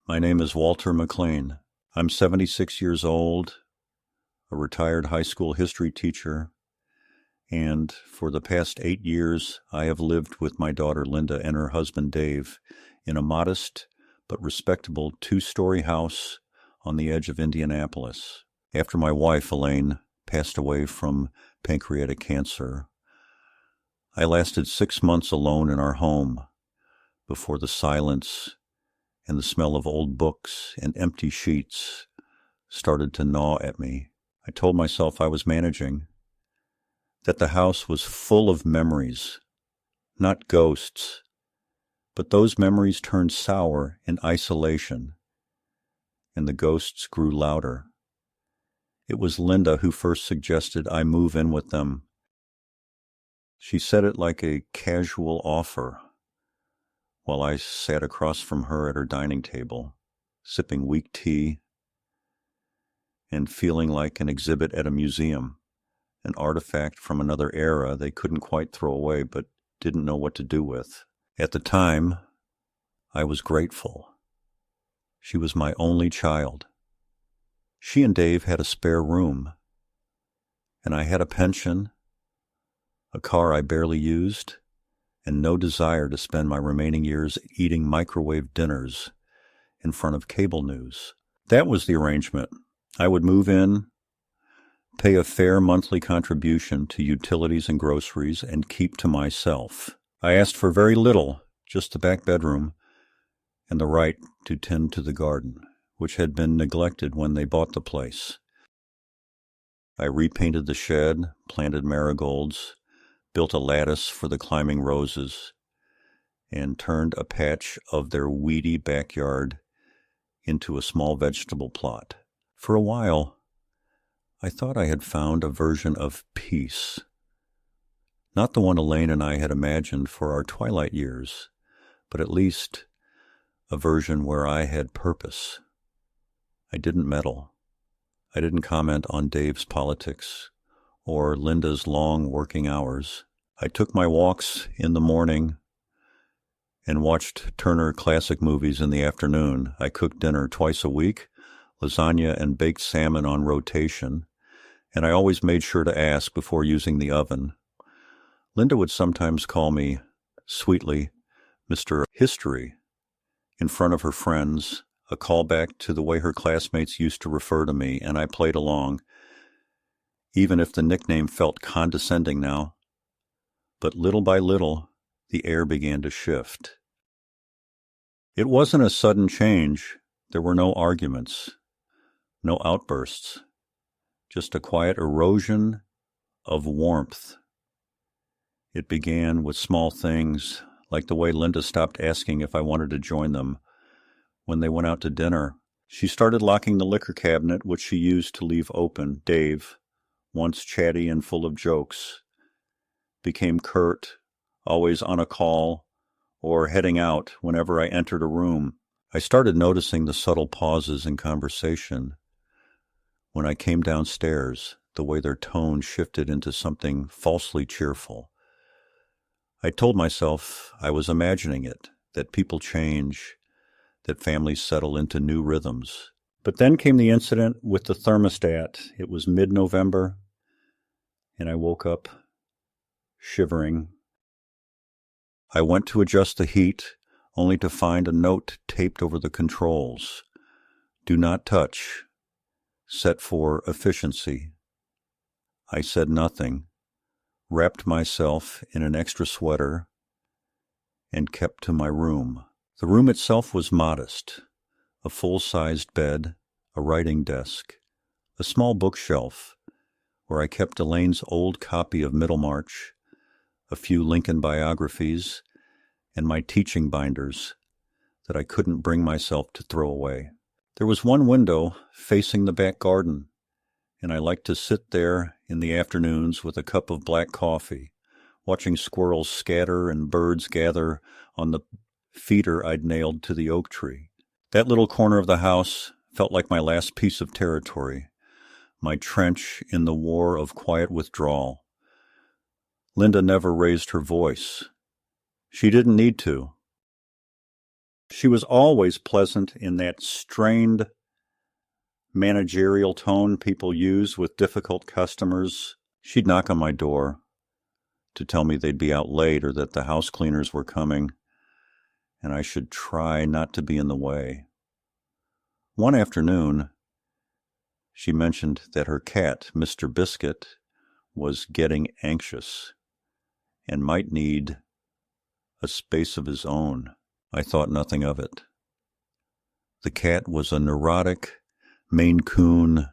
My name is Walter McLean. I'm 76 years old, a retired high school history teacher, and for the past 8 years I have lived with my daughter Linda and her husband Dave in a modest but respectable 2-story house on the edge of Indianapolis. After my wife, Elaine, passed away from pancreatic cancer, I lasted 6 months alone in our home before the silence and the smell of old books and empty sheets started to gnaw at me. I told myself I was managing, that the house was full of memories, not ghosts, but those memories turned sour in isolation, and the ghosts grew louder. It was Linda who first suggested I move in with them. She said it like a casual offer, while I sat across from her at her dining table, sipping weak tea and feeling like an exhibit at a museum, an artifact from another era they couldn't quite throw away but didn't know what to do with. At the time, I was grateful. She was my only child. She and Dave had a spare room, and I had a pension, a car I barely used, and no desire to spend my remaining years eating microwave dinners in front of cable news. That was the arrangement. I would move in, pay a fair monthly contribution to utilities and groceries, and keep to myself. I asked for very little, just the back bedroom and the right to tend to the garden, which had been neglected when they bought the place. I repainted the shed, planted marigolds, built a lattice for the climbing roses, and turned a patch of their weedy backyard into a small vegetable plot. For a while, I thought I had found a version of peace. Not the one Elaine and I had imagined for our twilight years, but at least a version where I had purpose. I didn't meddle. I didn't comment on Dave's politics or Linda's long working hours. I took my walks in the morning and watched Turner Classic Movies in the afternoon. I cooked dinner twice a week, lasagna and baked salmon on rotation, and I always made sure to ask before using the oven. Linda would sometimes call me, sweetly, Mr. History, in front of her friends, a callback to the way her classmates used to refer to me, and I played along, even if the nickname felt condescending now. But little by little, the air began to shift. It wasn't a sudden change. There were no arguments, no outbursts, just a quiet erosion of warmth. It began with small things, like the way Linda stopped asking if I wanted to join them when they went out to dinner. She started locking the liquor cabinet, which she used to leave open. Dave, once chatty and full of jokes, became curt, always on a call or heading out whenever I entered a room. I started noticing the subtle pauses in conversation when I came downstairs, the way their tone shifted into something falsely cheerful. I told myself I was imagining it, that people change, that families settle into new rhythms. But then came the incident with the thermostat. It was mid-November, and I woke up shivering. I went to adjust the heat, only to find a note taped over the controls. Do not touch. Set for efficiency. I said nothing, wrapped myself in an extra sweater, and kept to my room. The room itself was modest. A full-sized bed, a writing desk, a small bookshelf where I kept Elaine's old copy of Middlemarch, a few Lincoln biographies, and my teaching binders that I couldn't bring myself to throw away. There was one window facing the back garden, and I liked to sit there in the afternoons with a cup of black coffee, watching squirrels scatter and birds gather on the feeder I'd nailed to the oak tree. That little corner of the house felt like my last piece of territory, my trench in the war of quiet withdrawal. Linda never raised her voice. She didn't need to. She was always pleasant in that strained managerial tone people use with difficult customers. She'd knock on my door to tell me they'd be out late or that the house cleaners were coming, and I should try not to be in the way. One afternoon, she mentioned that her cat, Mr. Biscuit, was getting anxious and might need a space of his own. I thought nothing of it. The cat was a neurotic Maine Coon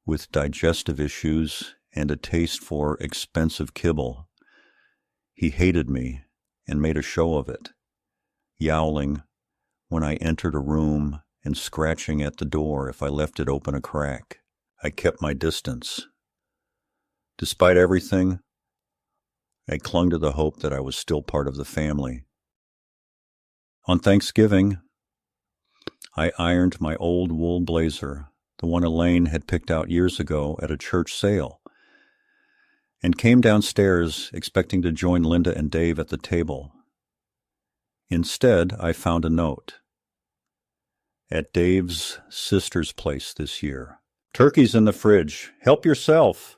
with digestive issues and a taste for expensive kibble. He hated me and made a show of it, yowling when I entered a room and scratching at the door if I left it open a crack. I kept my distance. Despite everything, I clung to the hope that I was still part of the family. On Thanksgiving, I ironed my old wool blazer, the one Elaine had picked out years ago at a church sale, and came downstairs expecting to join Linda and Dave at the table. Instead, I found a note. At Dave's sister's place this year. Turkey's in the fridge. Help yourself.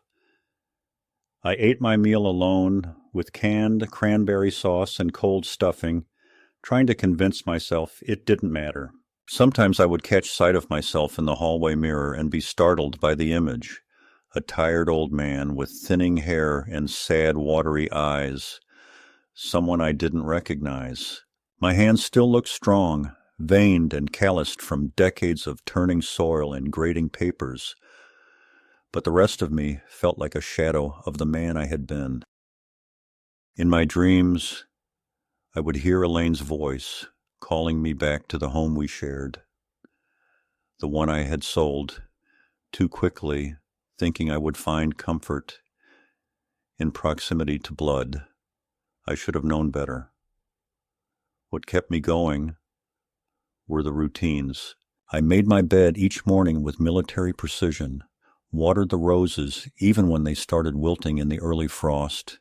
I ate my meal alone with canned cranberry sauce and cold stuffing, trying to convince myself it didn't matter. Sometimes I would catch sight of myself in the hallway mirror and be startled by the image. A tired old man with thinning hair and sad, watery eyes. Someone I didn't recognize. My hands still looked strong, veined and calloused from decades of turning soil and grading papers, but the rest of me felt like a shadow of the man I had been. In my dreams, I would hear Elaine's voice calling me back to the home we shared, the one I had sold too quickly, thinking I would find comfort in proximity to blood. I should have known better. What kept me going were the routines. I made my bed each morning with military precision, watered the roses even when they started wilting in the early frost,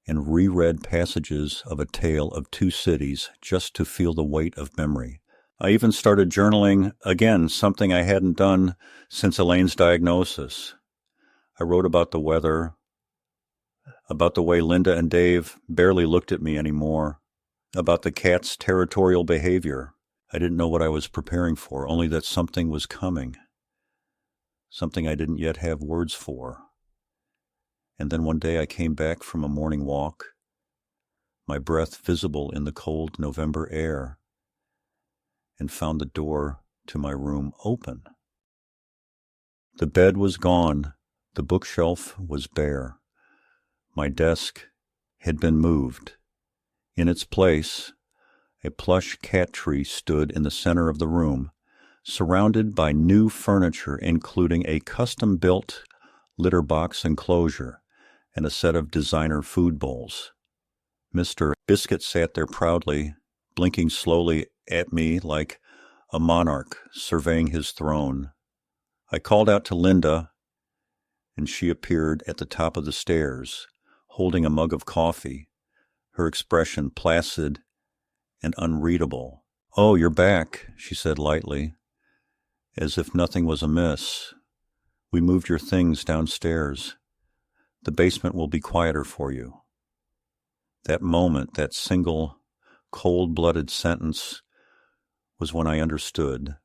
and reread passages of A Tale of Two Cities just to feel the weight of memory. I even started journaling again, something I hadn't done since Elaine's diagnosis. I wrote about the weather, about the way Linda and Dave barely looked at me anymore, about the cat's territorial behavior. I didn't know what I was preparing for, only that something was coming, something I didn't yet have words for. And then one day I came back from a morning walk, my breath visible in the cold November air, and found the door to my room open. The bed was gone, the bookshelf was bare. My desk had been moved. In its place, a plush cat tree stood in the center of the room, surrounded by new furniture, including a custom-built litter box enclosure and a set of designer food bowls. Mr. Biscuit sat there proudly, blinking slowly at me like a monarch surveying his throne. I called out to Linda, and she appeared at the top of the stairs, holding a mug of coffee, her expression placid and unreadable. "Oh, you're back," she said lightly, as if nothing was amiss. "We moved your things downstairs. The basement will be quieter for you." That moment, that single, cold-blooded sentence, was when I understood.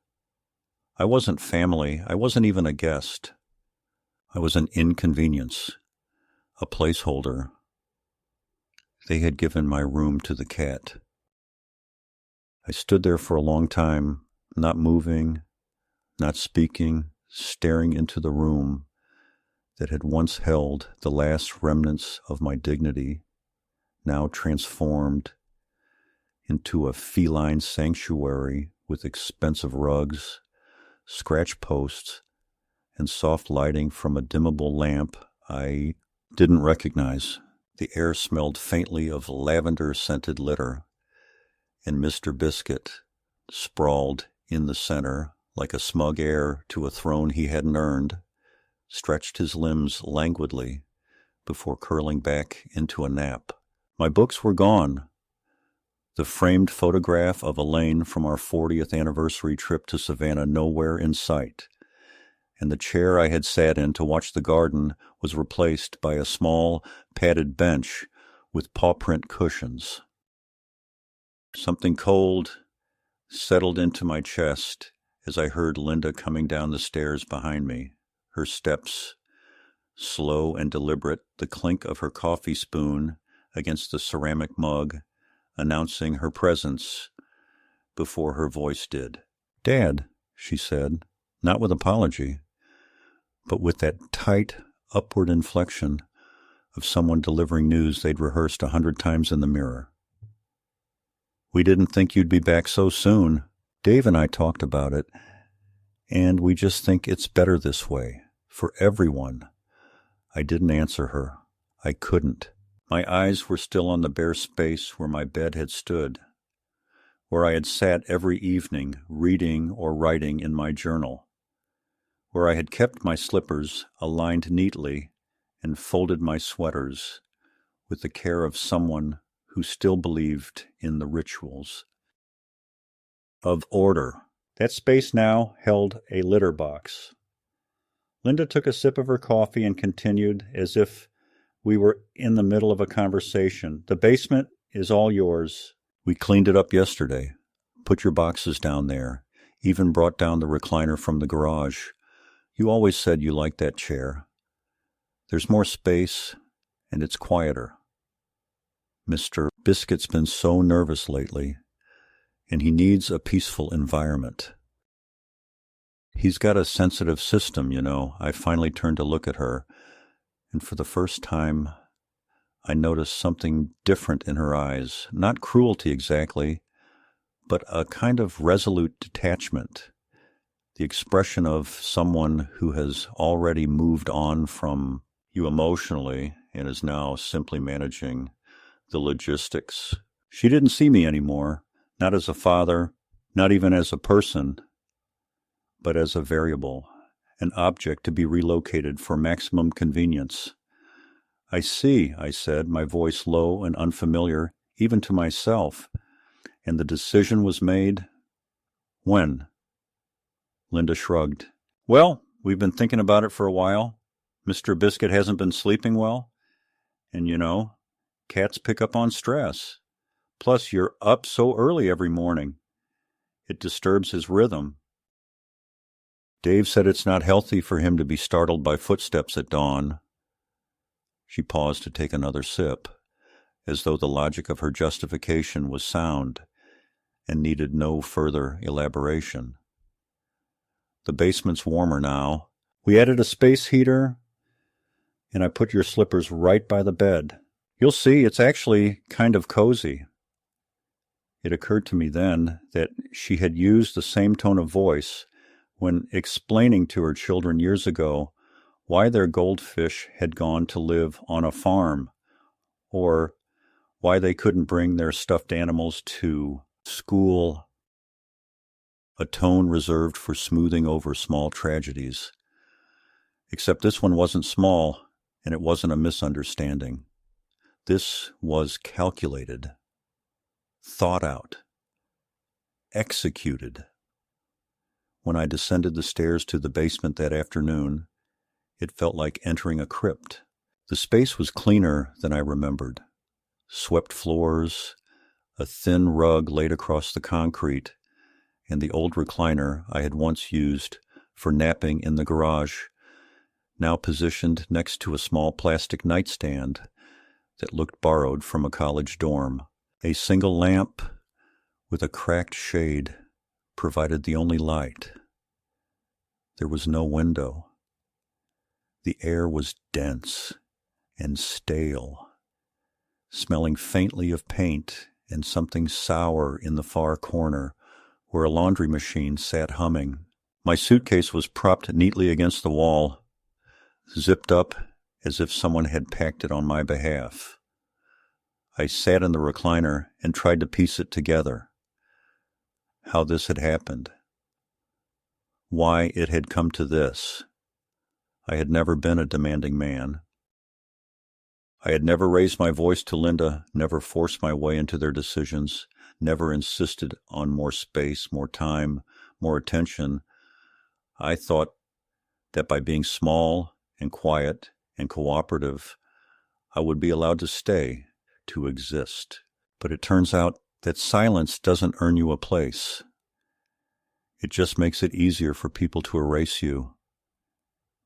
I wasn't family. I wasn't even a guest. I was an inconvenience, a placeholder. They had given my room to the cat. I stood there for a long time, not moving, not speaking, staring into the room that had once held the last remnants of my dignity, now transformed into a feline sanctuary with expensive rugs, scratch posts, and soft lighting from a dimmable lamp I didn't recognize. The air smelled faintly of lavender-scented litter, and Mr. Biscuit, sprawled in the center like a smug heir to a throne he hadn't earned, stretched his limbs languidly before curling back into a nap. My books were gone. the framed photograph of Elaine from our 40th anniversary trip to Savannah nowhere in sight, and the chair I had sat in to watch the garden was replaced by a small, padded bench with paw-print cushions. Something cold settled into my chest as I heard Linda coming down the stairs behind me, her steps slow and deliberate, the clink of her coffee spoon against the ceramic mug announcing her presence before her voice did. "Dad," she said, not with apology, but with that tight, upward inflection of someone delivering news they'd rehearsed 100 times in the mirror. "We didn't think you'd be back so soon. Dave and I talked about it, and we just think it's better this way, for everyone." I didn't answer her. I couldn't. My eyes were still on the bare space where my bed had stood, where I had sat every evening reading or writing in my journal, where I had kept my slippers aligned neatly and folded my sweaters with the care of someone who still believed in the rituals of order. That space now held a litter box. Linda took a sip of her coffee and continued as if we were in the middle of a conversation. "The basement is all yours. We cleaned it up yesterday. Put your boxes down there. Even brought down the recliner from the garage. You always said you liked that chair. There's more space, and it's quieter. Mr. Biscuit's been so nervous lately, and he needs a peaceful environment. He's got a sensitive system, you know." I finally turned to look at her, and for the first time, I noticed something different in her eyes. Not cruelty exactly, but a kind of resolute detachment. The expression of someone who has already moved on from you emotionally and is now simply managing the logistics. She didn't see me anymore, not as a father, not even as a person, but as a variable, an object to be relocated for maximum convenience. "I see," I said, my voice low and unfamiliar, even to myself. "And the decision was made? When?" Linda shrugged. "Well, we've been thinking about it for a while. Mr. Biscuit hasn't been sleeping well. And you know, cats pick up on stress. Plus, you're up so early every morning. It disturbs his rhythm. Dave said it's not healthy for him to be startled by footsteps at dawn." She paused to take another sip, as though the logic of her justification was sound and needed no further elaboration. "The basement's warmer now. We added a space heater, and I put your slippers right by the bed. You'll see, it's actually kind of cozy." It occurred to me then that she had used the same tone of voice when explaining to her children years ago why their goldfish had gone to live on a farm, or why they couldn't bring their stuffed animals to school, a tone reserved for smoothing over small tragedies. Except this one wasn't small, and it wasn't a misunderstanding. This was calculated, thought out, executed. When I descended the stairs to the basement that afternoon, it felt like entering a crypt. The space was cleaner than I remembered. Swept floors, a thin rug laid across the concrete, and the old recliner I had once used for napping in the garage, now positioned next to a small plastic nightstand that looked borrowed from a college dorm. A single lamp with a cracked shade provided the only light. There was no window. The air was dense and stale, smelling faintly of paint and something sour in the far corner where a laundry machine sat humming. My suitcase was propped neatly against the wall, zipped up as if someone had packed it on my behalf. I sat in the recliner and tried to piece it together. How this had happened. Why it had come to this. I had never been a demanding man. I had never raised my voice to Linda, never forced my way into their decisions, never insisted on more space, more time, more attention. I thought that by being small and quiet and cooperative, I would be allowed to stay, to exist. But it turns out that silence doesn't earn you a place. It just makes it easier for people to erase you.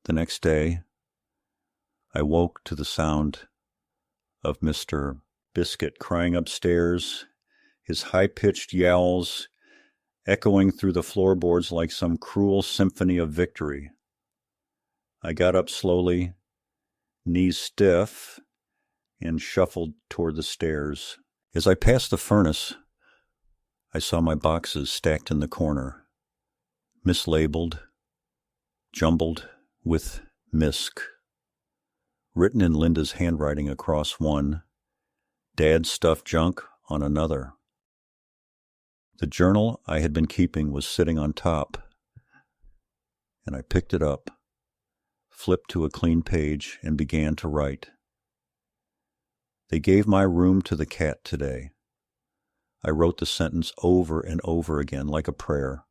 The next day, I woke to the sound of Mr. Biscuit crying upstairs, his high-pitched yowls echoing through the floorboards like some cruel symphony of victory. I got up slowly, knees stiff, and shuffled toward the stairs. As I passed the furnace, I saw my boxes stacked in the corner, mislabeled, jumbled with misc, written in Linda's handwriting across one, Dad's stuffed junk on another. The journal I had been keeping was sitting on top, and I picked it up, flipped to a clean page, and began to write. They gave my room to the cat today. I wrote the sentence over and over again like a prayer,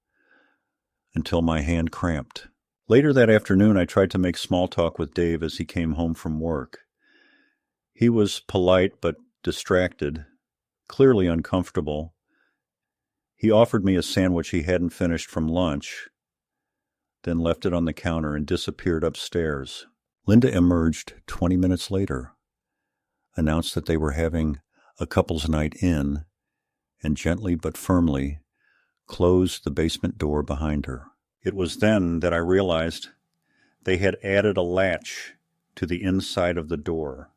until my hand cramped. Later that afternoon, I tried to make small talk with Dave as he came home from work. He was polite but distracted, clearly uncomfortable. He offered me a sandwich he hadn't finished from lunch, then left it on the counter and disappeared upstairs. Linda emerged 20 minutes later, announced that they were having a couple's night in, and gently but firmly closed the basement door behind her. It was then that I realized they had added a latch to the inside of the door,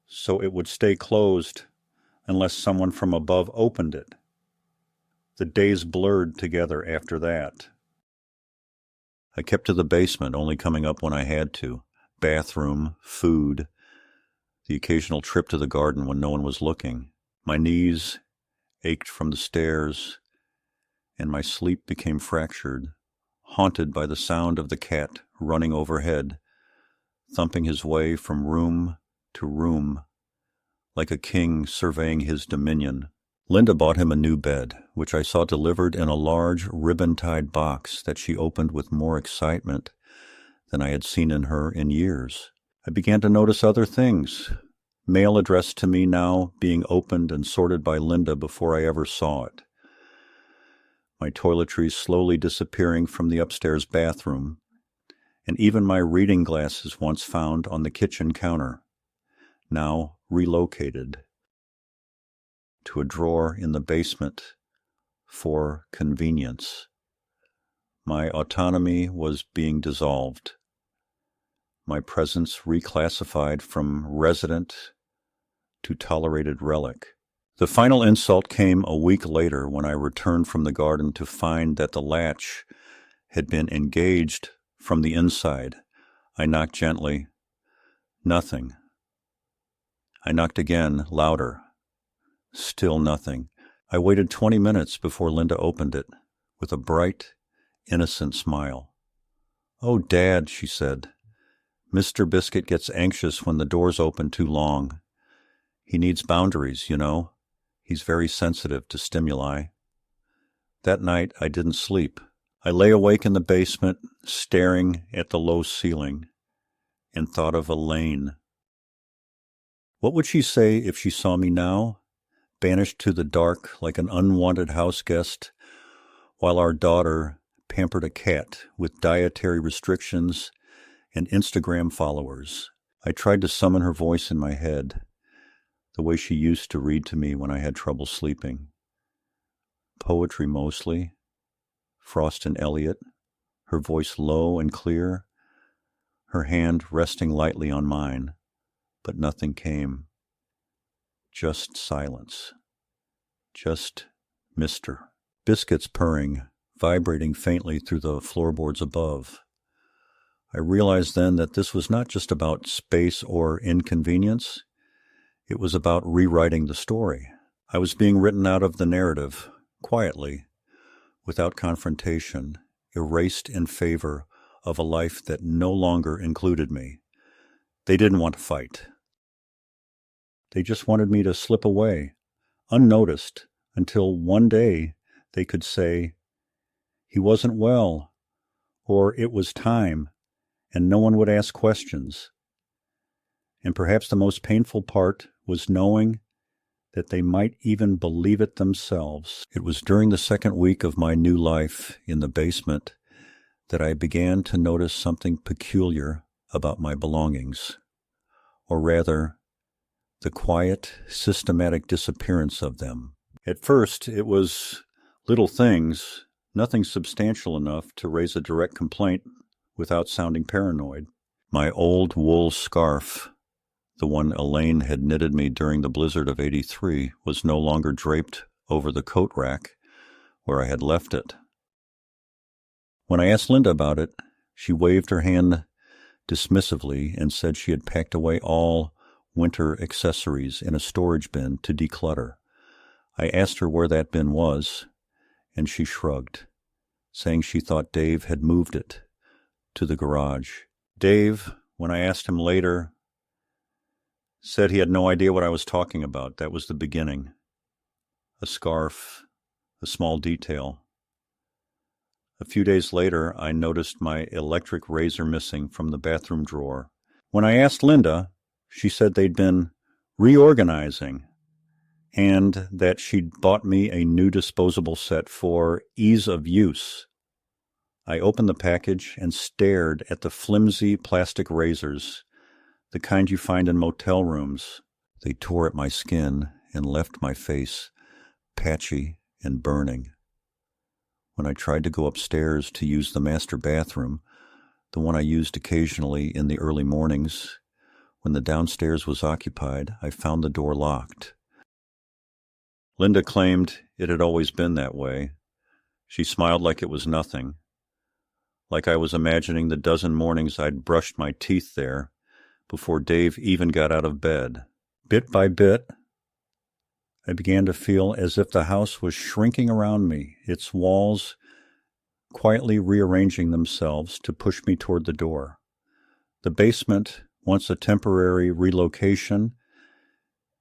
so it would stay closed unless someone from above opened it. The days blurred together after that. I kept to the basement, only coming up when I had to. Bathroom, food, the occasional trip to the garden when no one was looking. My knees ached from the stairs, and my sleep became fractured, haunted by the sound of the cat running overhead, thumping his way from room to room, like a king surveying his dominion. Linda bought him a new bed, which I saw delivered in a large ribbon-tied box that she opened with more excitement than I had seen in her in years. I began to notice other things, mail addressed to me now being opened and sorted by Linda before I ever saw it. My toiletries slowly disappearing from the upstairs bathroom, and even my reading glasses once found on the kitchen counter, now relocated to a drawer in the basement for convenience. My autonomy was being dissolved, my presence reclassified from resident to tolerated relic. The final insult came a week later when I returned from the garden to find that the latch had been engaged from the inside. I knocked gently. Nothing. I knocked again, louder. Still nothing. I waited 20 minutes before Linda opened it, with a bright, innocent smile. "Oh, Dad," she said, "Mr. Biscuit gets anxious when the door's open too long. He needs boundaries, you know. He's very sensitive to stimuli." That night I didn't sleep. I lay awake in the basement, staring at the low ceiling, and thought of Elaine. What would she say if she saw me now, banished to the dark like an unwanted house guest, while our daughter pampered a cat with dietary restrictions and Instagram followers? I tried to summon her voice in my head, the way she used to read to me when I had trouble sleeping. Poetry mostly, Frost and Eliot, her voice low and clear, her hand resting lightly on mine, but nothing came. Just silence. Just Mr. Biscuit's purring, vibrating faintly through the floorboards above. I realized then that this was not just about space or inconvenience. It was about rewriting the story. I was being written out of the narrative, quietly, without confrontation, erased in favor of a life that no longer included me. They didn't want to fight. They just wanted me to slip away, unnoticed, until one day they could say, "He wasn't well," or "It was time," and no one would ask questions. And perhaps the most painful part was knowing that they might even believe it themselves. It was during the second week of my new life in the basement that I began to notice something peculiar about my belongings, or rather, the quiet, systematic disappearance of them. At first, it was little things, nothing substantial enough to raise a direct complaint without sounding paranoid. My old wool scarf, the one Elaine had knitted me during the blizzard of '83, was no longer draped over the coat rack where I had left it. When I asked Linda about it, she waved her hand dismissively and said she had packed away all winter accessories in a storage bin to declutter. I asked her where that bin was, and she shrugged, saying she thought Dave had moved it to the garage. Dave, when I asked him later, said he had no idea what I was talking about. That was the beginning. A scarf, a small detail. A few days later, I noticed my electric razor missing from the bathroom drawer. When I asked Linda, she said they'd been reorganizing and that she'd bought me a new disposable set for ease of use. I opened the package and stared at the flimsy plastic razors, the kind you find in motel rooms. They tore at my skin and left my face patchy and burning. When I tried to go upstairs to use the master bathroom, the one I used occasionally in the early mornings, when the downstairs was occupied, I found the door locked. Linda claimed it had always been that way. She smiled like it was nothing, like I was imagining the dozen mornings I'd brushed my teeth there before Dave even got out of bed. Bit by bit, I began to feel as if the house was shrinking around me, its walls quietly rearranging themselves to push me toward the door. The basement, once a temporary relocation,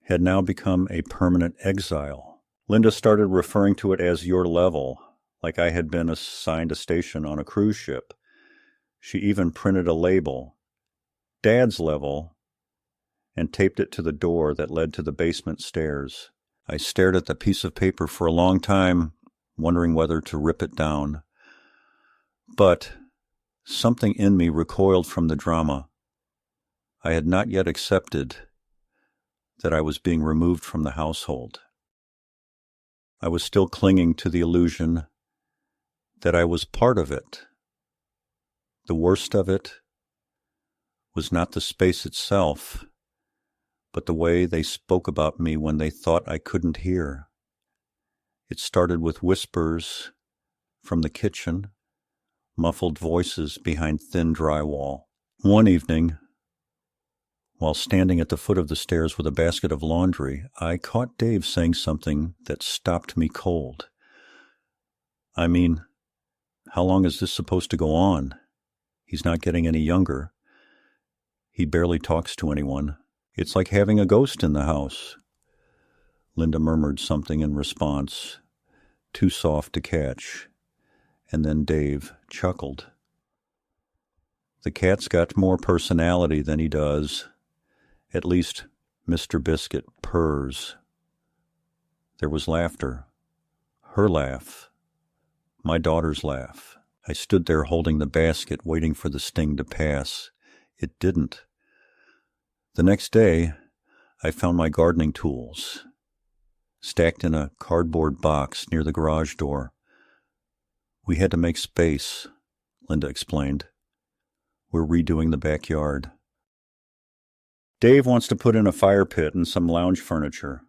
had now become a permanent exile. Linda started referring to it as your level, like I had been assigned a station on a cruise ship. She even printed a label, Dad's level, and taped it to the door that led to the basement stairs. I stared at the piece of paper for a long time, wondering whether to rip it down. But something in me recoiled from the drama. I had not yet accepted that I was being removed from the household. I was still clinging to the illusion that I was part of it. The worst of it was not the space itself, but the way they spoke about me when they thought I couldn't hear. It started with whispers from the kitchen, muffled voices behind thin drywall. One evening, while standing at the foot of the stairs with a basket of laundry, I caught Dave saying something that stopped me cold. I mean, how long is this supposed to go on? He's not getting any younger. He barely talks to anyone. It's like having a ghost in the house. Linda murmured something in response, too soft to catch, and then Dave chuckled. The cat's got more personality than he does. At least Mr. Biscuit purrs. There was laughter. Her laugh. My daughter's laugh. I stood there holding the basket, waiting for the sting to pass. It didn't. The next day, I found my gardening tools, stacked in a cardboard box near the garage door. We had to make space, Linda explained. We're redoing the backyard. Dave wants to put in a fire pit and some lounge furniture.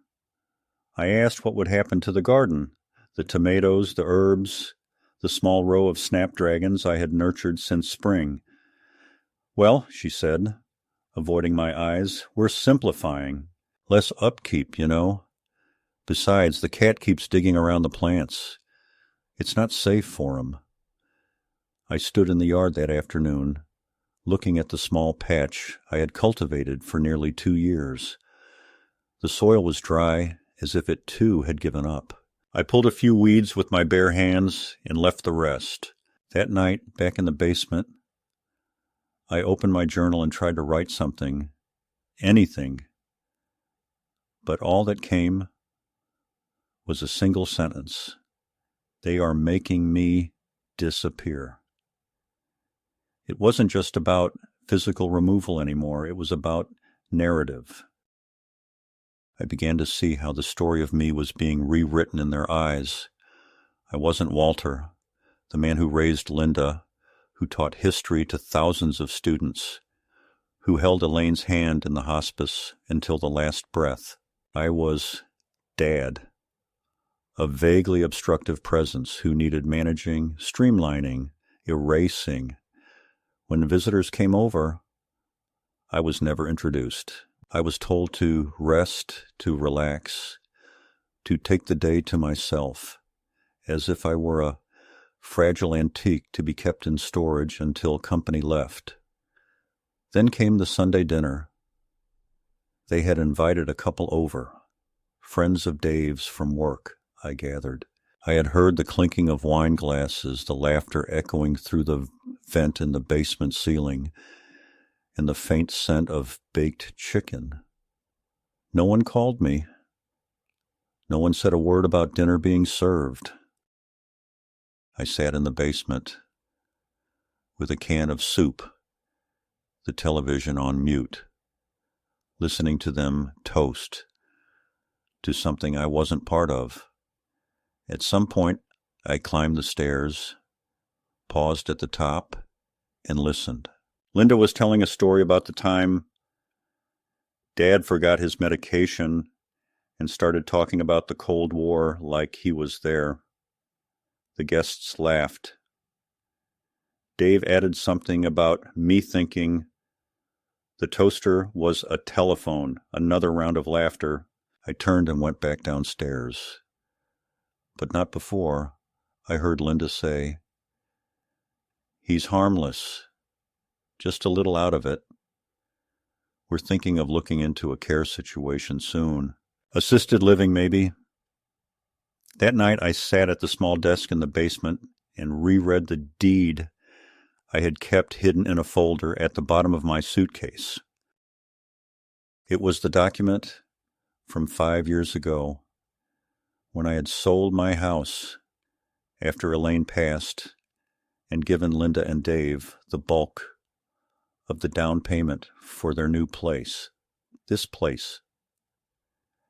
I asked what would happen to the garden, the tomatoes, the herbs, the small row of snapdragons I had nurtured since spring. Well, she said, avoiding my eyes, we're simplifying. Less upkeep, you know. Besides, the cat keeps digging around the plants. It's not safe for him. I stood in the yard that afternoon, looking at the small patch I had cultivated for nearly 2 years. The soil was dry, as if it too had given up. I pulled a few weeds with my bare hands and left the rest. That night, back in the basement, I opened my journal and tried to write something, anything, but all that came was a single sentence. They are making me disappear. It wasn't just about physical removal anymore. It was about narrative. I began to see how the story of me was being rewritten in their eyes. I wasn't Walter, the man who raised Linda, who taught history to thousands of students, who held Elaine's hand in the hospice until the last breath. I was Dad, a vaguely obstructive presence who needed managing, streamlining, erasing. When visitors came over, I was never introduced. I was told to rest, to relax, to take the day to myself, as if I were a fragile antique to be kept in storage until company left. Then came the Sunday dinner. They had invited a couple over, friends of Dave's from work, I gathered. I had heard the clinking of wine glasses, the laughter echoing through the vent in the basement ceiling, and the faint scent of baked chicken. No one called me. No one said a word about dinner being served. I sat in the basement with a can of soup, the television on mute, listening to them toast to something I wasn't part of. At some point, I climbed the stairs, paused at the top, and listened. Linda was telling a story about the time Dad forgot his medication and started talking about the Cold War like he was there. The guests laughed. Dave added something about me thinking the toaster was a telephone. Another round of laughter. I turned and went back downstairs. But not before I heard Linda say, "He's harmless, just a little out of it. We're thinking of looking into a care situation soon. Assisted living, maybe." That night I sat at the small desk in the basement and reread the deed I had kept hidden in a folder at the bottom of my suitcase. It was the document from 5 years ago when I had sold my house after Elaine passed and given Linda and Dave the bulk of the down payment for their new place. This place.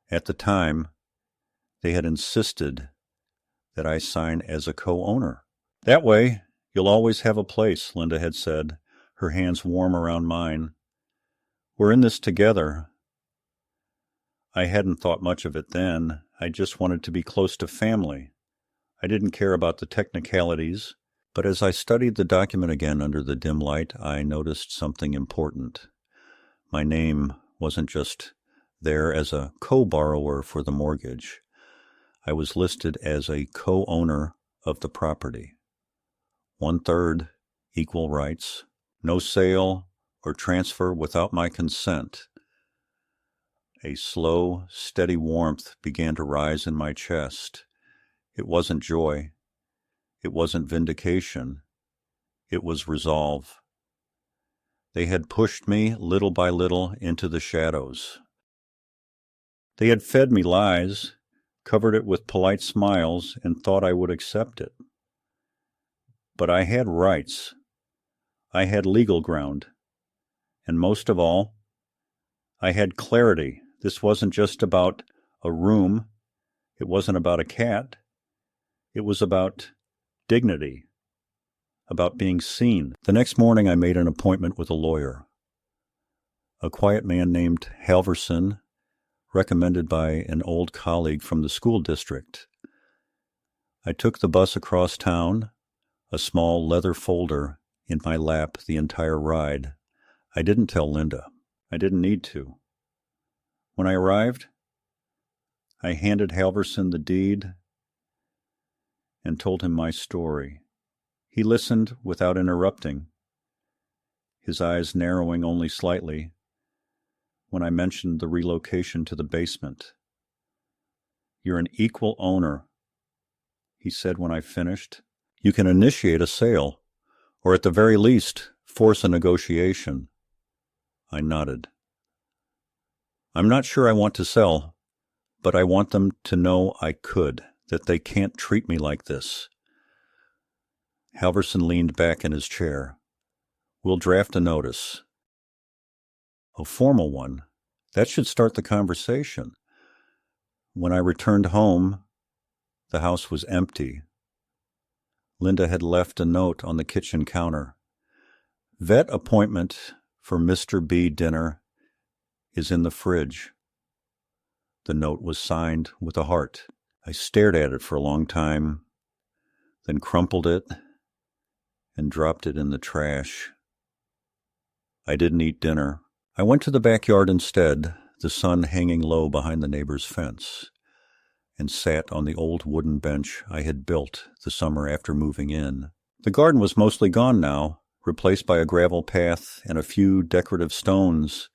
At the time, they had insisted that I sign as a co-owner. "That way, you'll always have a place," Linda had said, her hands warm around mine. "We're in this together." I hadn't thought much of it then. I just wanted to be close to family. I didn't care about the technicalities, but as I studied the document again under the dim light, I noticed something important. My name wasn't just there as a co-borrower for the mortgage. I was listed as a co-owner of the property. 1/3 equal rights, no sale or transfer without my consent. A slow, steady warmth began to rise in my chest. It wasn't joy. It wasn't vindication. It was resolve. They had pushed me little by little into the shadows. They had fed me lies, covered it with polite smiles, and thought I would accept it. But I had rights. I had legal ground. And most of all, I had clarity. This wasn't just about a room. It wasn't about a cat. It was about dignity, about being seen. The next morning I made an appointment with a lawyer, a quiet man named Halverson, recommended by an old colleague from the school district. I took the bus across town, a small leather folder in my lap the entire ride. I didn't tell Linda. I didn't need to. When I arrived, I handed Halverson the deed and told him my story. He listened without interrupting, his eyes narrowing only slightly when I mentioned the relocation to the basement. "You're an equal owner," he said when I finished. "You can initiate a sale, or at the very least, force a negotiation." I nodded. "I'm not sure I want to sell, but I want them to know I could, that they can't treat me like this." Halverson leaned back in his chair. "We'll draft a notice." A formal one. That should start the conversation. When I returned home, the house was empty. Linda had left a note on the kitchen counter. "Vet appointment for Mr. B dinner is in the fridge." The note was signed with a heart. I stared at it for a long time, then crumpled it and dropped it in the trash. I didn't eat dinner. I went to the backyard instead, the sun hanging low behind the neighbor's fence, and sat on the old wooden bench I had built the summer after moving in. The garden was mostly gone now, replaced by a gravel path and a few decorative stones,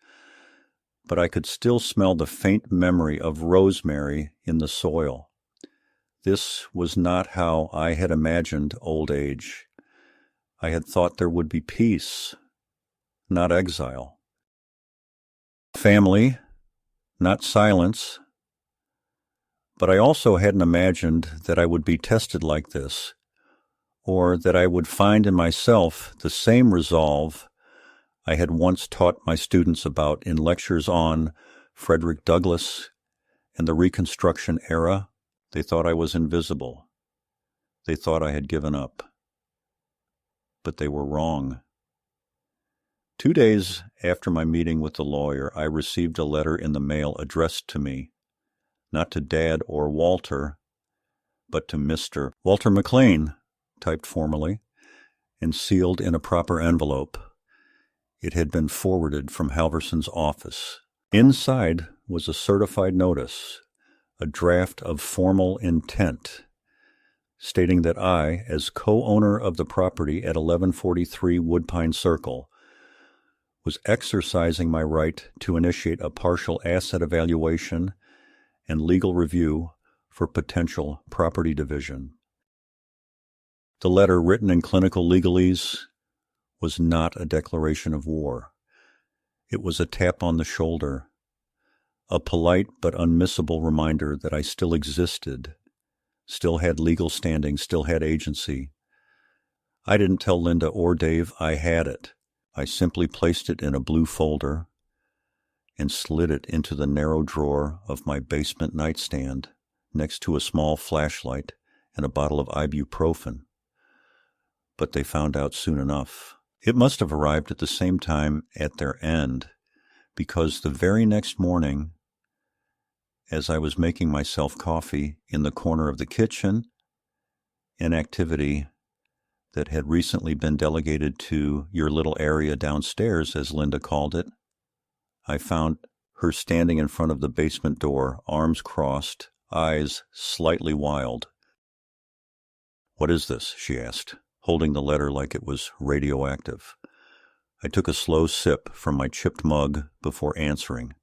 but I could still smell the faint memory of rosemary in the soil. This was not how I had imagined old age. I had thought there would be peace, not exile. Family, not silence. But I also hadn't imagined that I would be tested like this, or that I would find in myself the same resolve I had once taught my students about in lectures on Frederick Douglass and the Reconstruction era. They thought I was invisible. They thought I had given up. But they were wrong. 2 days after my meeting with the lawyer, I received a letter in the mail addressed to me, not to Dad or Walter, but to Mr. Walter McLean, typed formally, and sealed in a proper envelope. It had been forwarded from Halverson's office. Inside was a certified notice, a draft of formal intent, stating that I, as co-owner of the property at 1143 Woodpine Circle, was exercising my right to initiate a partial asset evaluation and legal review for potential property division. The letter, written in clinical legalese, was not a declaration of war. It was a tap on the shoulder, a polite but unmissable reminder that I still existed, still had legal standing, still had agency. I didn't tell Linda or Dave I had it. I simply placed it in a blue folder and slid it into the narrow drawer of my basement nightstand next to a small flashlight and a bottle of ibuprofen. But they found out soon enough. It must have arrived at the same time at their end, because the very next morning, as I was making myself coffee in the corner of the kitchen, an activity that had recently been delegated to your little area downstairs, as Linda called it, I found her standing in front of the basement door, arms crossed, eyes slightly wild. "What is this?" she asked, holding the letter like it was radioactive. I took a slow sip from my chipped mug before answering.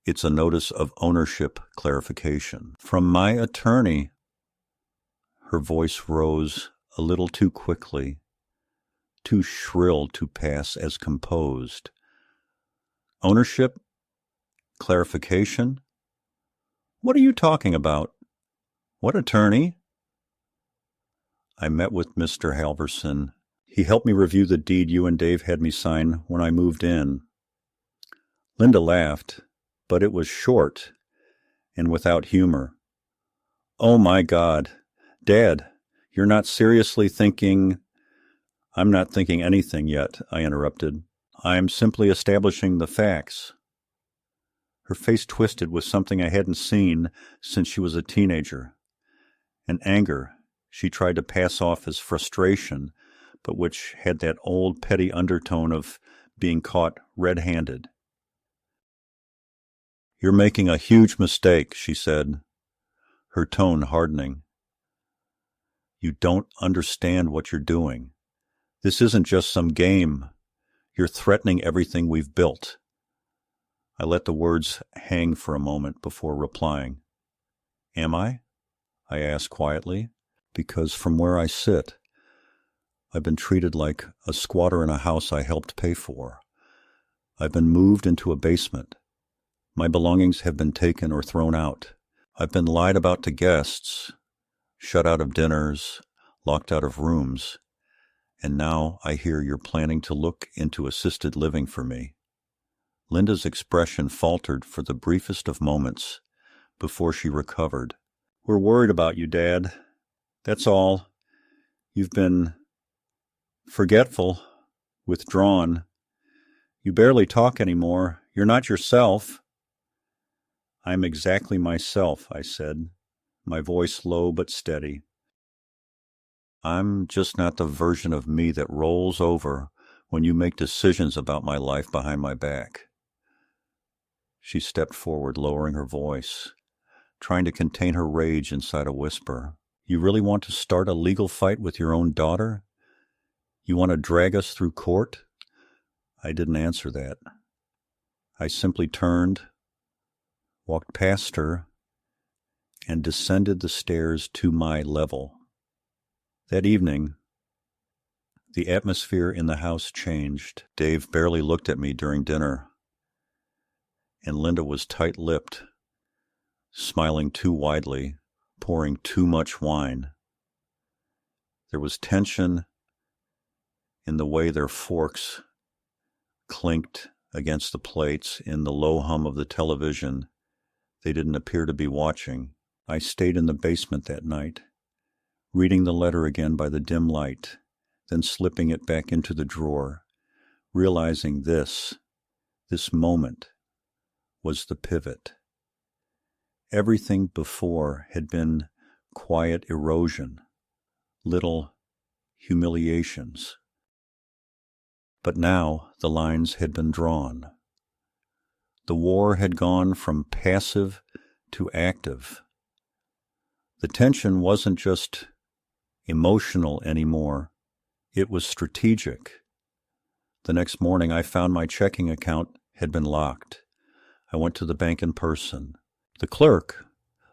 "It's a notice of ownership clarification. From my attorney." Her voice rose a little too quickly, too shrill to pass as composed. "Ownership? Clarification? What are you talking about? What attorney?" "I met with Mr. Halverson. He helped me review the deed you and Dave had me sign when I moved in." Linda laughed, but it was short and without humor. "Oh my God, Dad, you're not seriously thinking—" "I'm not thinking anything yet," I interrupted. "I'm simply establishing the facts." Her face twisted with something I hadn't seen since she was a teenager, an anger she tried to pass off as frustration, but which had that old petty undertone of being caught red-handed. "You're making a huge mistake," she said, her tone hardening. "You don't understand what you're doing. This isn't just some game. You're threatening everything we've built." I let the words hang for a moment before replying. "Am I? I asked quietly, because from where I sit, I've been treated like a squatter in a house I helped pay for. I've been moved into a basement. My belongings have been taken or thrown out. I've been lied about to guests, shut out of dinners, locked out of rooms, and now I hear you're planning to look into assisted living for me. Linda's expression faltered for the briefest of moments before she recovered. We're worried about you, Dad. That's all. You've been forgetful, withdrawn. You barely talk anymore. You're not yourself. I'm exactly myself, I said, my voice low but steady. I'm just not the version of me that rolls over when you make decisions about my life behind my back. She stepped forward, lowering her voice, trying to contain her rage inside a whisper. You really want to start a legal fight with your own daughter? You want to drag us through court? I didn't answer that. I simply turned, walked past her, and descended the stairs to my level. That evening, the atmosphere in the house changed. Dave barely looked at me during dinner, and Linda was tight-lipped, smiling too widely, pouring too much wine. There was tension in the way their forks clinked against the plates, in the low hum of the television they didn't appear to be watching. I stayed in the basement that night, reading the letter again by the dim light, then slipping it back into the drawer, realizing this moment was the pivot. Everything before had been quiet erosion, little humiliations. But now the lines had been drawn. The war had gone from passive to active. The tension wasn't just emotional anymore. It was strategic. The next morning, I found my checking account had been locked. I went to the bank in person. The clerk,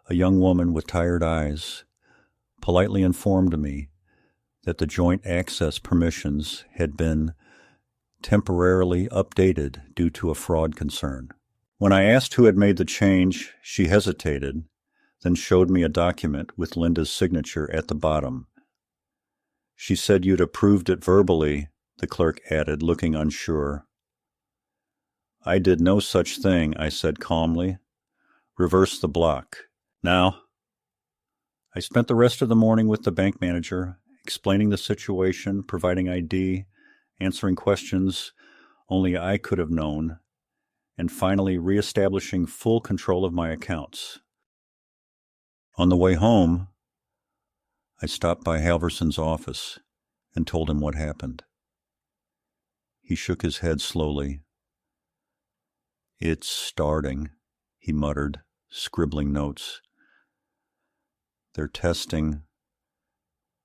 a young woman with tired eyes, politely informed me that the joint access permissions had been temporarily updated due to a fraud concern. When I asked who had made the change, she hesitated, then showed me a document with Linda's signature at the bottom. She said you'd approved it verbally, the clerk added, looking unsure. I did no such thing, I said calmly. Reverse the block. Now, I spent the rest of the morning with the bank manager, explaining the situation, providing ID, answering questions only I could have known, and finally reestablishing full control of my accounts. On the way home, I stopped by Halverson's office and told him what happened. He shook his head slowly. It's starting, he muttered, scribbling notes. They're testing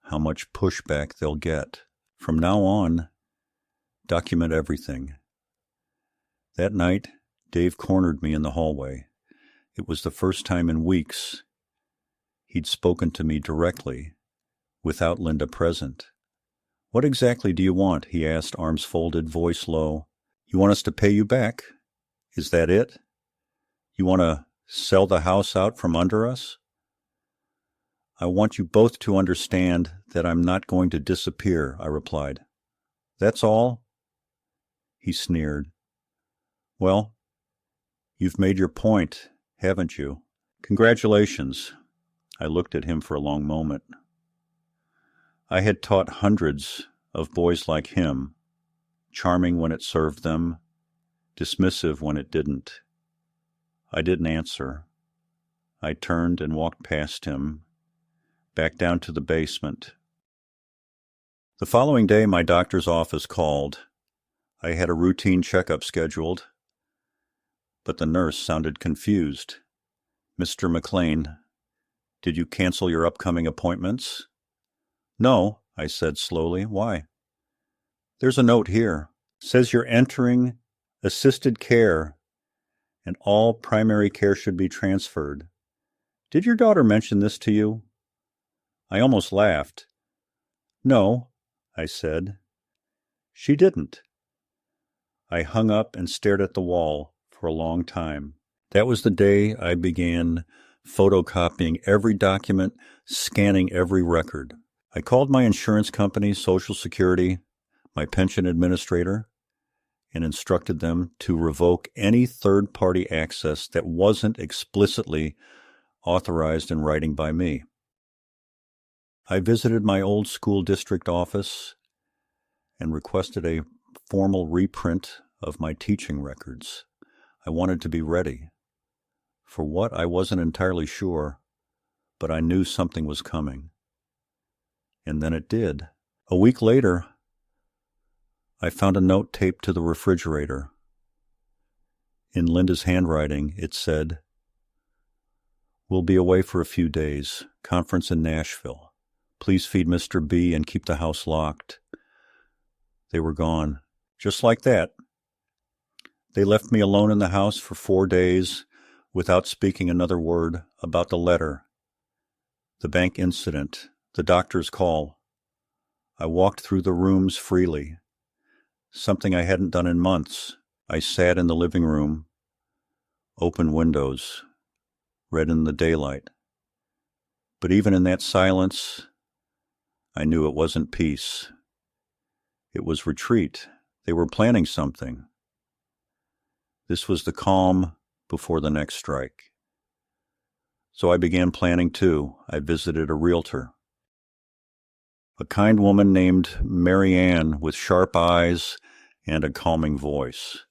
how much pushback they'll get. From now on, document everything. That night, Dave cornered me in the hallway. It was the first time in weeks he'd spoken to me directly, without Linda present. What exactly do you want? He asked, arms folded, voice low. You want us to pay you back? Is that it? You want to sell the house out from under us? I want you both to understand that I'm not going to disappear, I replied. That's all? He sneered. Well, you've made your point, haven't you? Congratulations. I looked at him for a long moment. I had taught hundreds of boys like him, charming when it served them, dismissive when it didn't. I didn't answer. I turned and walked past him, back down to the basement. The following day, my doctor's office called. I had a routine checkup scheduled, but the nurse sounded confused. Mr. McLean, did you cancel your upcoming appointments? No, I said slowly. Why? There's a note here. It says you're entering assisted care and all primary care should be transferred. Did your daughter mention this to you? I almost laughed. "No," I said. "She didn't." I hung up and stared at the wall for a long time. That was the day I began photocopying every document, scanning every record. I called my insurance company, Social Security, my pension administrator, and instructed them to revoke any third-party access that wasn't explicitly authorized in writing by me. I visited my old school district office and requested a formal reprint of my teaching records. I wanted to be ready. For what, I wasn't entirely sure, but I knew something was coming. And then it did. A week later, I found a note taped to the refrigerator. In Linda's handwriting, it said, "We'll be away for a few days. Conference in Nashville. Please feed Mr. B and keep the house locked." They were gone. Just like that. They left me alone in the house for 4 days without speaking another word about the letter, the bank incident, the doctor's call. I walked through the rooms freely, something I hadn't done in months. I sat in the living room, open windows, read in the daylight. But even in that silence, I knew it wasn't peace. It was retreat. They were planning something. This was the calm before the next strike. So I began planning too. I visited a realtor, a kind woman named Mary Ann with sharp eyes and a calming voice.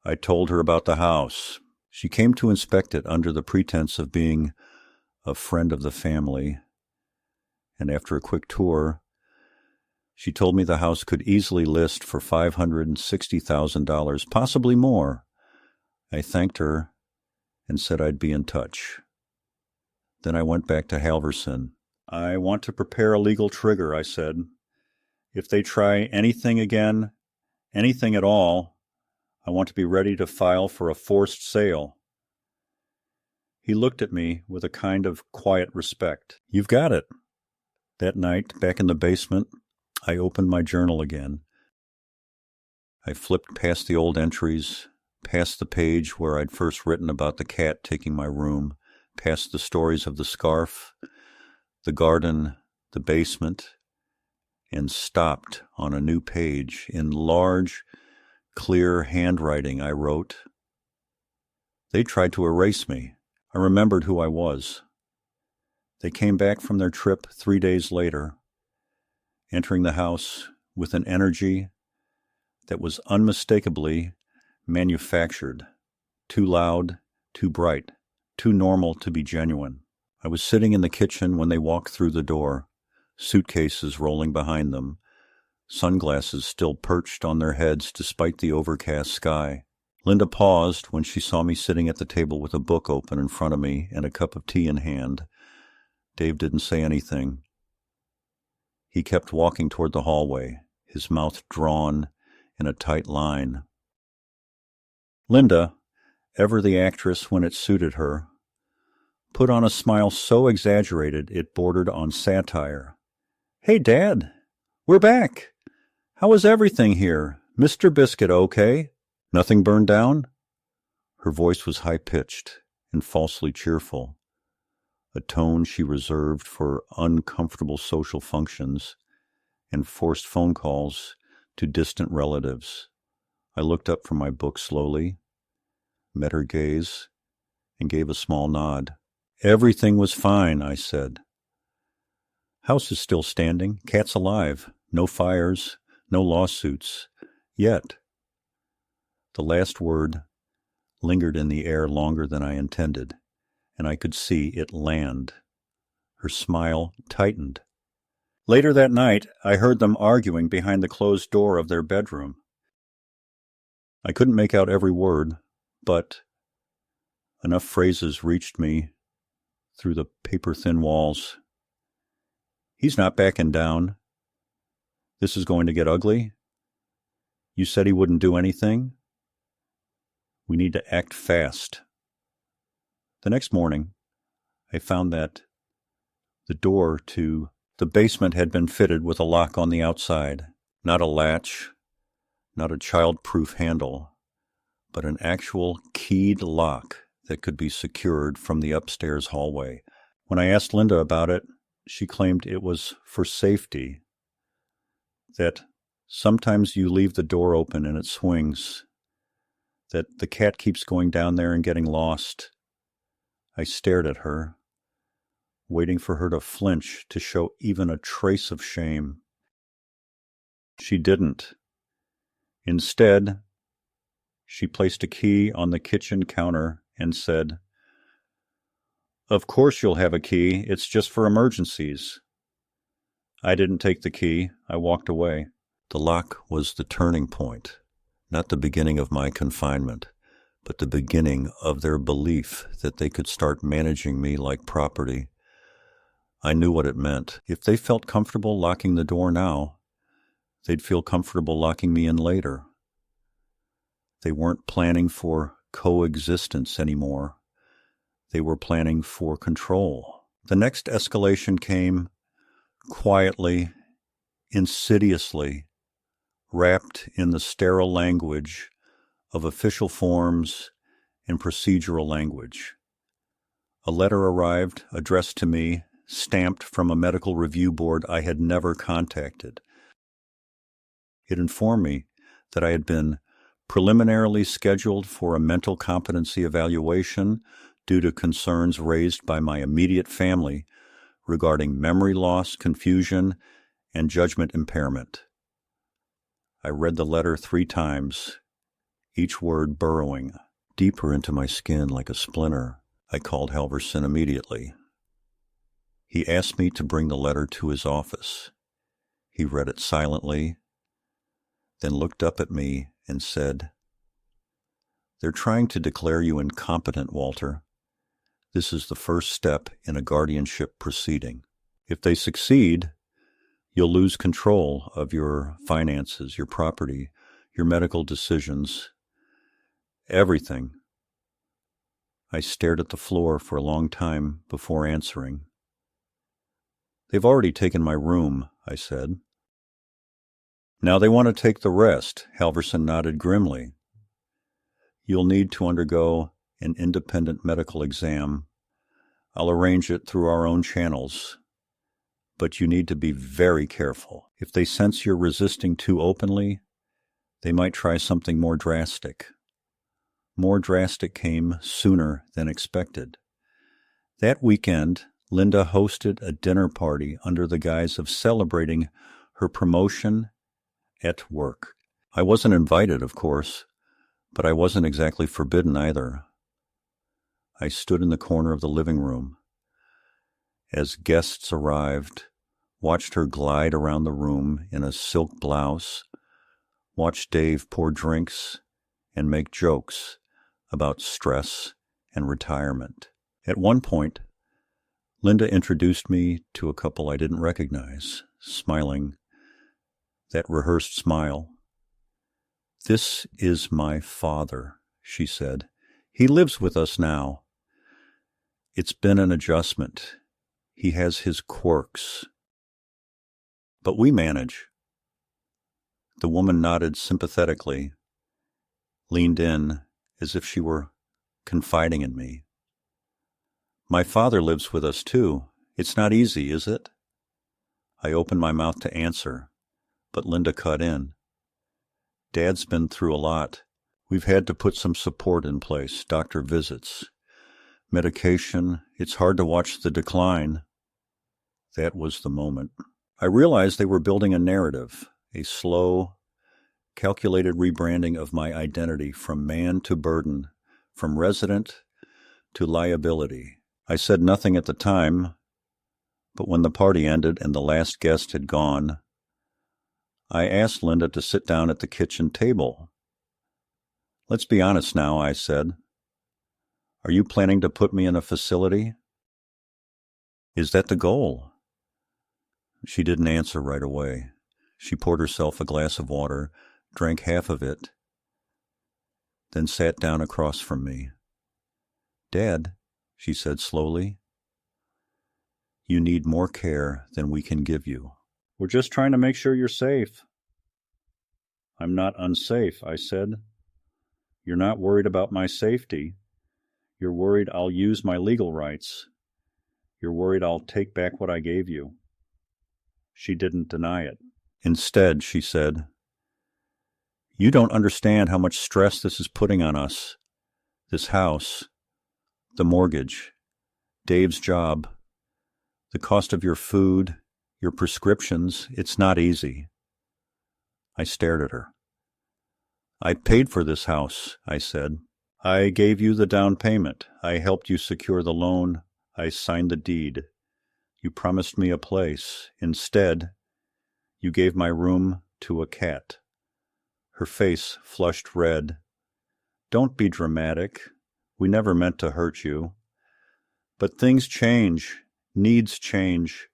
I told her about the house. She came to inspect it under the pretense of being a friend of the family, and after a quick tour, she told me the house could easily list for $560,000, possibly more. I thanked her and said I'd be in touch. Then I went back to Halverson. "I want to prepare a legal trigger," I said. "If they try anything again, anything at all, I want to be ready to file for a forced sale." He looked at me with a kind of quiet respect. "You've got it." That night, back in the basement, I opened my journal again. I flipped past the old entries, past the page where I'd first written about the cat taking my room, past the stories of the scarf, the garden, the basement, and stopped on a new page. In large, clear handwriting, I wrote, "They tried to erase me." I remembered who I was. They came back from their trip 3 days later, entering the house with an energy that was unmistakably manufactured, too loud, too bright, too normal to be genuine. I was sitting in the kitchen when they walked through the door, suitcases rolling behind them, sunglasses still perched on their heads despite the overcast sky. Linda paused when she saw me sitting at the table with a book open in front of me and a cup of tea in hand. Dave didn't say anything. He kept walking toward the hallway, his mouth drawn in a tight line. Linda, ever the actress when it suited her, put on a smile so exaggerated it bordered on satire. "Hey, Dad, we're back. How is everything here? Mr. Biscuit okay? Nothing burned down?" Her voice was high-pitched and falsely cheerful, a tone she reserved for uncomfortable social functions and forced phone calls to distant relatives. I looked up from my book slowly, met her gaze, and gave a small nod. "Everything was fine," I said. "House is still standing, cat's alive, no fires, no lawsuits, yet." The last word lingered in the air longer than I intended, and I could see it land. Her smile tightened. Later that night, I heard them arguing behind the closed door of their bedroom. I couldn't make out every word, but enough phrases reached me through the paper-thin walls. "He's not backing down. This is going to get ugly. You said he wouldn't do anything. We need to act fast." The next morning, I found that The door to the basement had been fitted with a lock on the outside, not a latch, not a child-proof handle, but an actual keyed lock that could be secured from the upstairs hallway. When I asked Linda about it, she claimed it was for safety, that sometimes you leave the door open and it swings, that the cat keeps going down there and getting lost. I stared at her, waiting for her to flinch, to show even a trace of shame. She didn't. Instead, she placed a key on the kitchen counter and said, "Of course you'll have a key. It's just for emergencies." I didn't take the key. I walked away. The lock was the turning point, not the beginning of my confinement, but the beginning of their belief that they could start managing me like property. I knew what it meant. If they felt comfortable locking the door now, they'd feel comfortable locking me in later. They weren't planning for coexistence anymore. They were planning for control. The next escalation came quietly, insidiously, wrapped in the sterile language of official forms and procedural language. A letter arrived, addressed to me, stamped from a medical review board I had never contacted. It informed me that I had been preliminarily scheduled for a mental competency evaluation due to concerns raised by my immediate family regarding memory loss, confusion, and judgment impairment. I read the letter 3 times, each word burrowing deeper into my skin like a splinter. I called Halverson immediately. He asked me to bring the letter to his office. He read it silently, then looked up at me and said, "They're trying to declare you incompetent, Walter. This is the first step in a guardianship proceeding. If they succeed, you'll lose control of your finances, your property, your medical decisions, everything." I stared at the floor for a long time before answering. "They've already taken my room," I said. "Now they want to take the rest," Halverson nodded grimly. "You'll need to undergo an independent medical exam. I'll arrange it through our own channels. But you need to be very careful. If they sense you're resisting too openly, they might try something more drastic." More drastic came sooner than expected. That weekend, Linda hosted a dinner party under the guise of celebrating her promotion at work. I wasn't invited, of course, but I wasn't exactly forbidden either. I stood in the corner of the living room. As guests arrived, watched her glide around the room in a silk blouse, watched Dave pour drinks and make jokes about stress and retirement. At one point, Linda introduced me to a couple I didn't recognize, smiling, that rehearsed smile. "This is my father," she said. "He lives with us now. It's been an adjustment. He has his quirks. But we manage." The woman nodded sympathetically, leaned in as if she were confiding in me. "My father lives with us, too. It's not easy, is it?" I opened my mouth to answer, but Linda cut in. "Dad's been through a lot. We've had to put some support in place, doctor visits, medication. It's hard to watch the decline." That was the moment. I realized they were building a narrative, a slow, calculated rebranding of my identity from man to burden, from resident to liability. I said nothing at the time, but when the party ended and the last guest had gone, I asked Linda to sit down at the kitchen table. "Let's be honest now," I said. "Are you planning to put me in a facility? Is that the goal?" She didn't answer right away. She poured herself a glass of water, drank half of it, then sat down across from me. "Dad," she said slowly, You need more care than we can give you. We're just trying to make sure you're safe. I'm not unsafe, I said. You're not worried about my safety. You're worried I'll use my legal rights. You're worried I'll take back what I gave you. She didn't deny it. Instead, she said, you don't understand how much stress this is putting on us. This house, the mortgage, Dave's job, the cost of your food, your prescriptions. It's not easy. I stared at her. I paid for this house, I said. I gave you the down payment. I helped you secure the loan. I signed the deed. You promised me a place. Instead, you gave my room to a cat. Her face flushed red. Don't be dramatic. We never meant to hurt you. But things change. Needs change.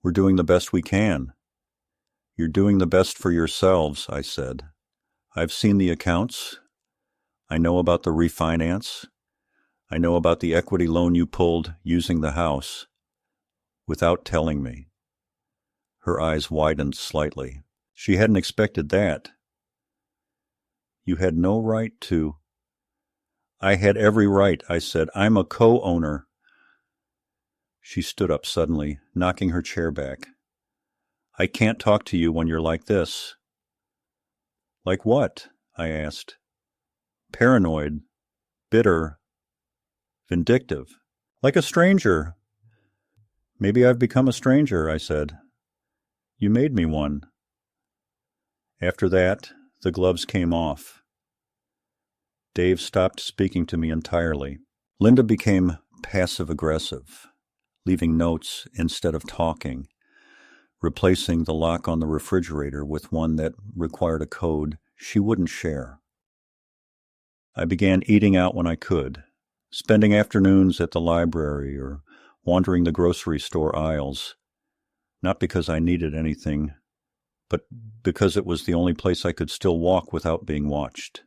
We're doing the best we can. You're doing the best for yourselves, I said. I've seen the accounts. I know about the refinance. I know about the equity loan you pulled using the house without telling me. Her eyes widened slightly. She hadn't expected that. You had no right to. I had every right, I said. I'm a co-owner. She stood up suddenly, knocking her chair back. I can't talk to you when you're like this. Like what? I asked. Paranoid, bitter, vindictive. Like a stranger. Maybe I've become a stranger, I said. You made me one. After that, the gloves came off. Dave stopped speaking to me entirely. Linda became passive-aggressive, leaving notes instead of talking, replacing the lock on the refrigerator with one that required a code she wouldn't share. I began eating out when I could, spending afternoons at the library or wandering the grocery store aisles, not because I needed anything, but because it was the only place I could still walk without being watched.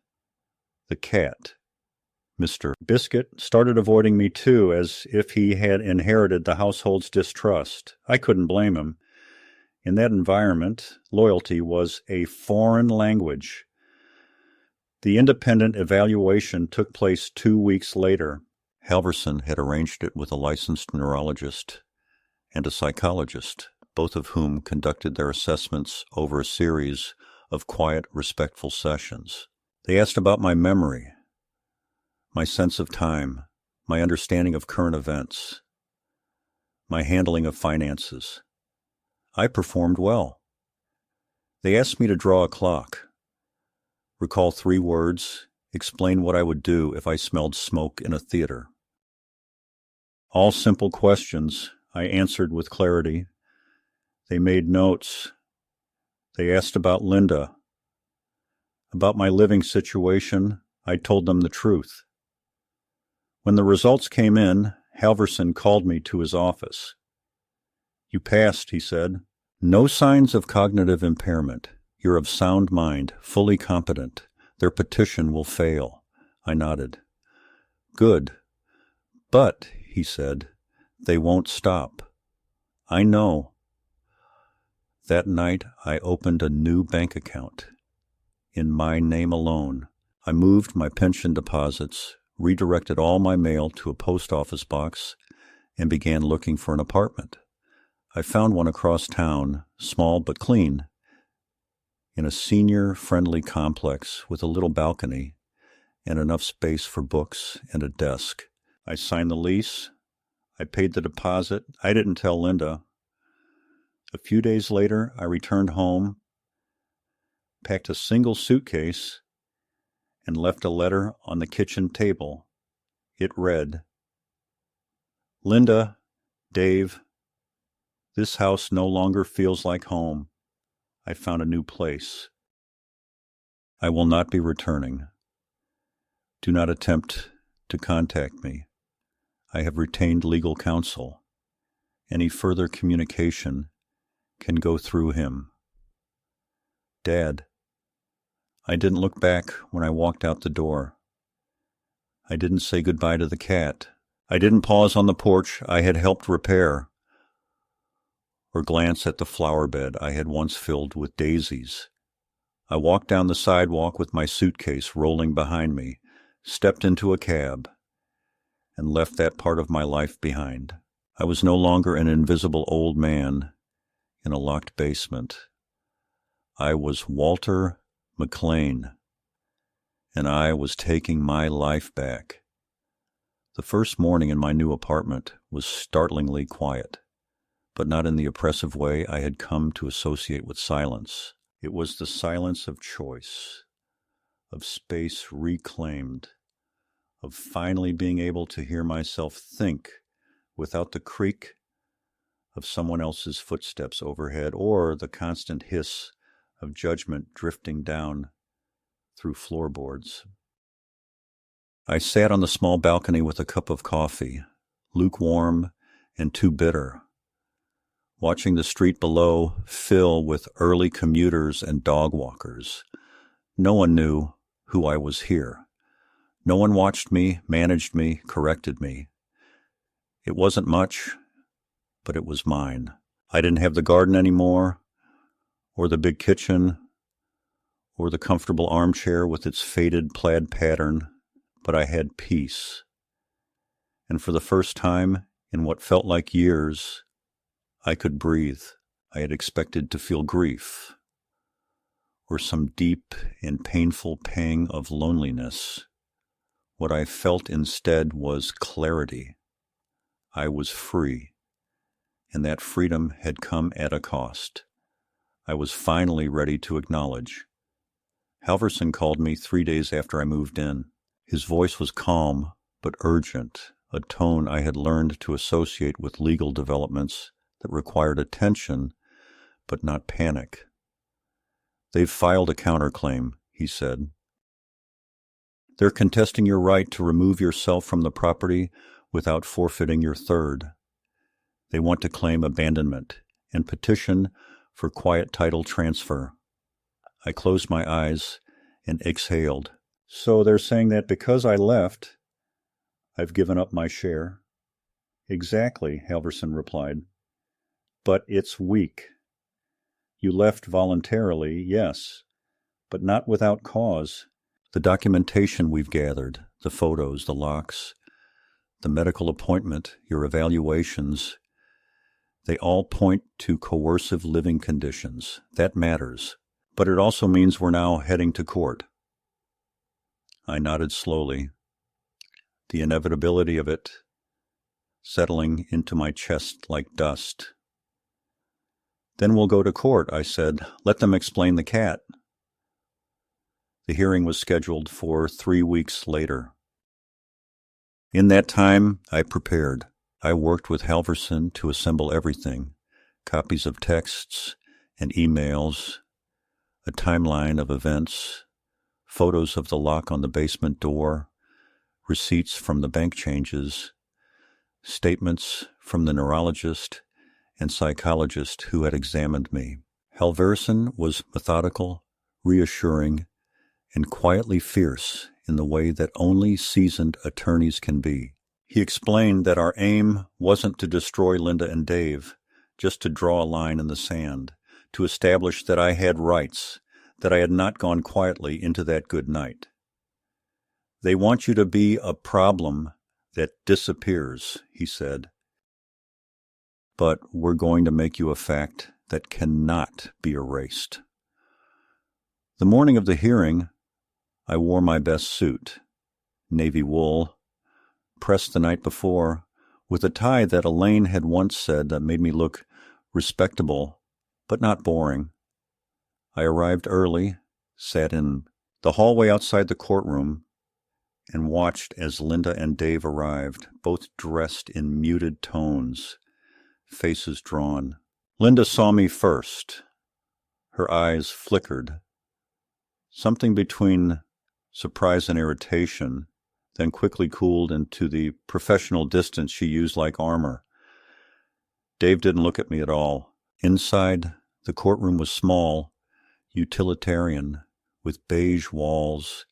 The cat, Mr. Biscuit, started avoiding me too, as if he had inherited the household's distrust. I couldn't blame him. In that environment, loyalty was a foreign language. The independent evaluation took place 2 weeks later. Halverson had arranged it with a licensed neurologist and a psychologist, both of whom conducted their assessments over a series of quiet, respectful sessions. They asked about my memory, my sense of time, my understanding of current events, my handling of finances. I performed well. They asked me to draw a clock, recall 3 words, explain what I would do if I smelled smoke in a theater. All simple questions I answered with clarity. They made notes. They asked about Linda. About my living situation, I told them the truth. When the results came in, Halverson called me to his office. You passed, he said. No signs of cognitive impairment. You're of sound mind, fully competent. Their petition will fail. I nodded. Good. But, he said, they won't stop. I know. That night, I opened a new bank account. In my name alone. I moved my pension deposits, redirected all my mail to a post office box, and began looking for an apartment. I found one across town, small but clean, in a senior-friendly complex with a little balcony and enough space for books and a desk. I signed the lease. I paid the deposit. I didn't tell Linda. A few days later, I returned home, packed a single suitcase, and left a letter on the kitchen table. It read, Linda, Dave, this house no longer feels like home. I found a new place. I will not be returning. Do not attempt to contact me. I have retained legal counsel. Any further communication can go through him. Dad. I didn't look back when I walked out the door. I didn't say goodbye to the cat. I didn't pause on the porch I had helped repair, or glance at the flower bed I had once filled with daisies. I walked down the sidewalk with my suitcase rolling behind me, stepped into a cab, and left that part of my life behind. I was no longer an invisible old man in a locked basement. I was Walter McLean, and I was taking my life back. The first morning in my new apartment was startlingly quiet, but not in the oppressive way I had come to associate with silence. It was the silence of choice, of space reclaimed, of finally being able to hear myself think without the creak of someone else's footsteps overhead or the constant hiss of judgment drifting down through floorboards. I sat on the small balcony with a cup of coffee, lukewarm and too bitter, watching the street below fill with early commuters and dog walkers. No one knew who I was here. No one watched me, managed me, corrected me. It wasn't much, but it was mine. I didn't have the garden anymore, or the big kitchen, or the comfortable armchair with its faded plaid pattern, but I had peace. And for the first time in what felt like years, I could breathe. I had expected to feel grief, or some deep and painful pang of loneliness. What I felt instead was clarity. I was free, and that freedom had come at a cost. I was finally ready to acknowledge. Halverson called me 3 days after I moved in. His voice was calm but urgent, a tone I had learned to associate with legal developments that required attention but not panic. "They've filed a counterclaim," he said. "They're contesting your right to remove yourself from the property without forfeiting your third. They want to claim abandonment and petition for quiet title transfer." I closed my eyes and exhaled. "So they're saying that because I left, I've given up my share?" "Exactly," Halverson replied. "But it's weak. You left voluntarily, yes, but not without cause. The documentation we've gathered, the photos, the locks, the medical appointment, your evaluations, they all point to coercive living conditions. That matters. But it also means we're now heading to court." I nodded slowly, the inevitability of it settling into my chest like dust. "Then we'll go to court," I said. "Let them explain the cat." The hearing was scheduled for 3 weeks later. In that time, I prepared. I worked with Halverson to assemble everything: copies of texts and emails, a timeline of events, photos of the lock on the basement door, receipts from the bank changes, statements from the neurologist and psychologist who had examined me. Halverson was methodical, reassuring, and quietly fierce in the way that only seasoned attorneys can be. He explained that our aim wasn't to destroy Linda and Dave, just to draw a line in the sand, to establish that I had rights, that I had not gone quietly into that good night. "They want you to be a problem that disappears," he said. "But we're going to make you a fact that cannot be erased." The morning of the hearing, I wore my best suit, navy wool, pressed the night before, with a tie that Elaine had once said that made me look respectable, but not boring. I arrived early, sat in the hallway outside the courtroom, and watched as Linda and Dave arrived, both dressed in muted tones, faces drawn. Linda saw me first. Her eyes flickered, something between surprise and irritation, then quickly cooled into the professional distance she used like armor. Dave didn't look at me at all. Inside, the courtroom was small, utilitarian, with beige walls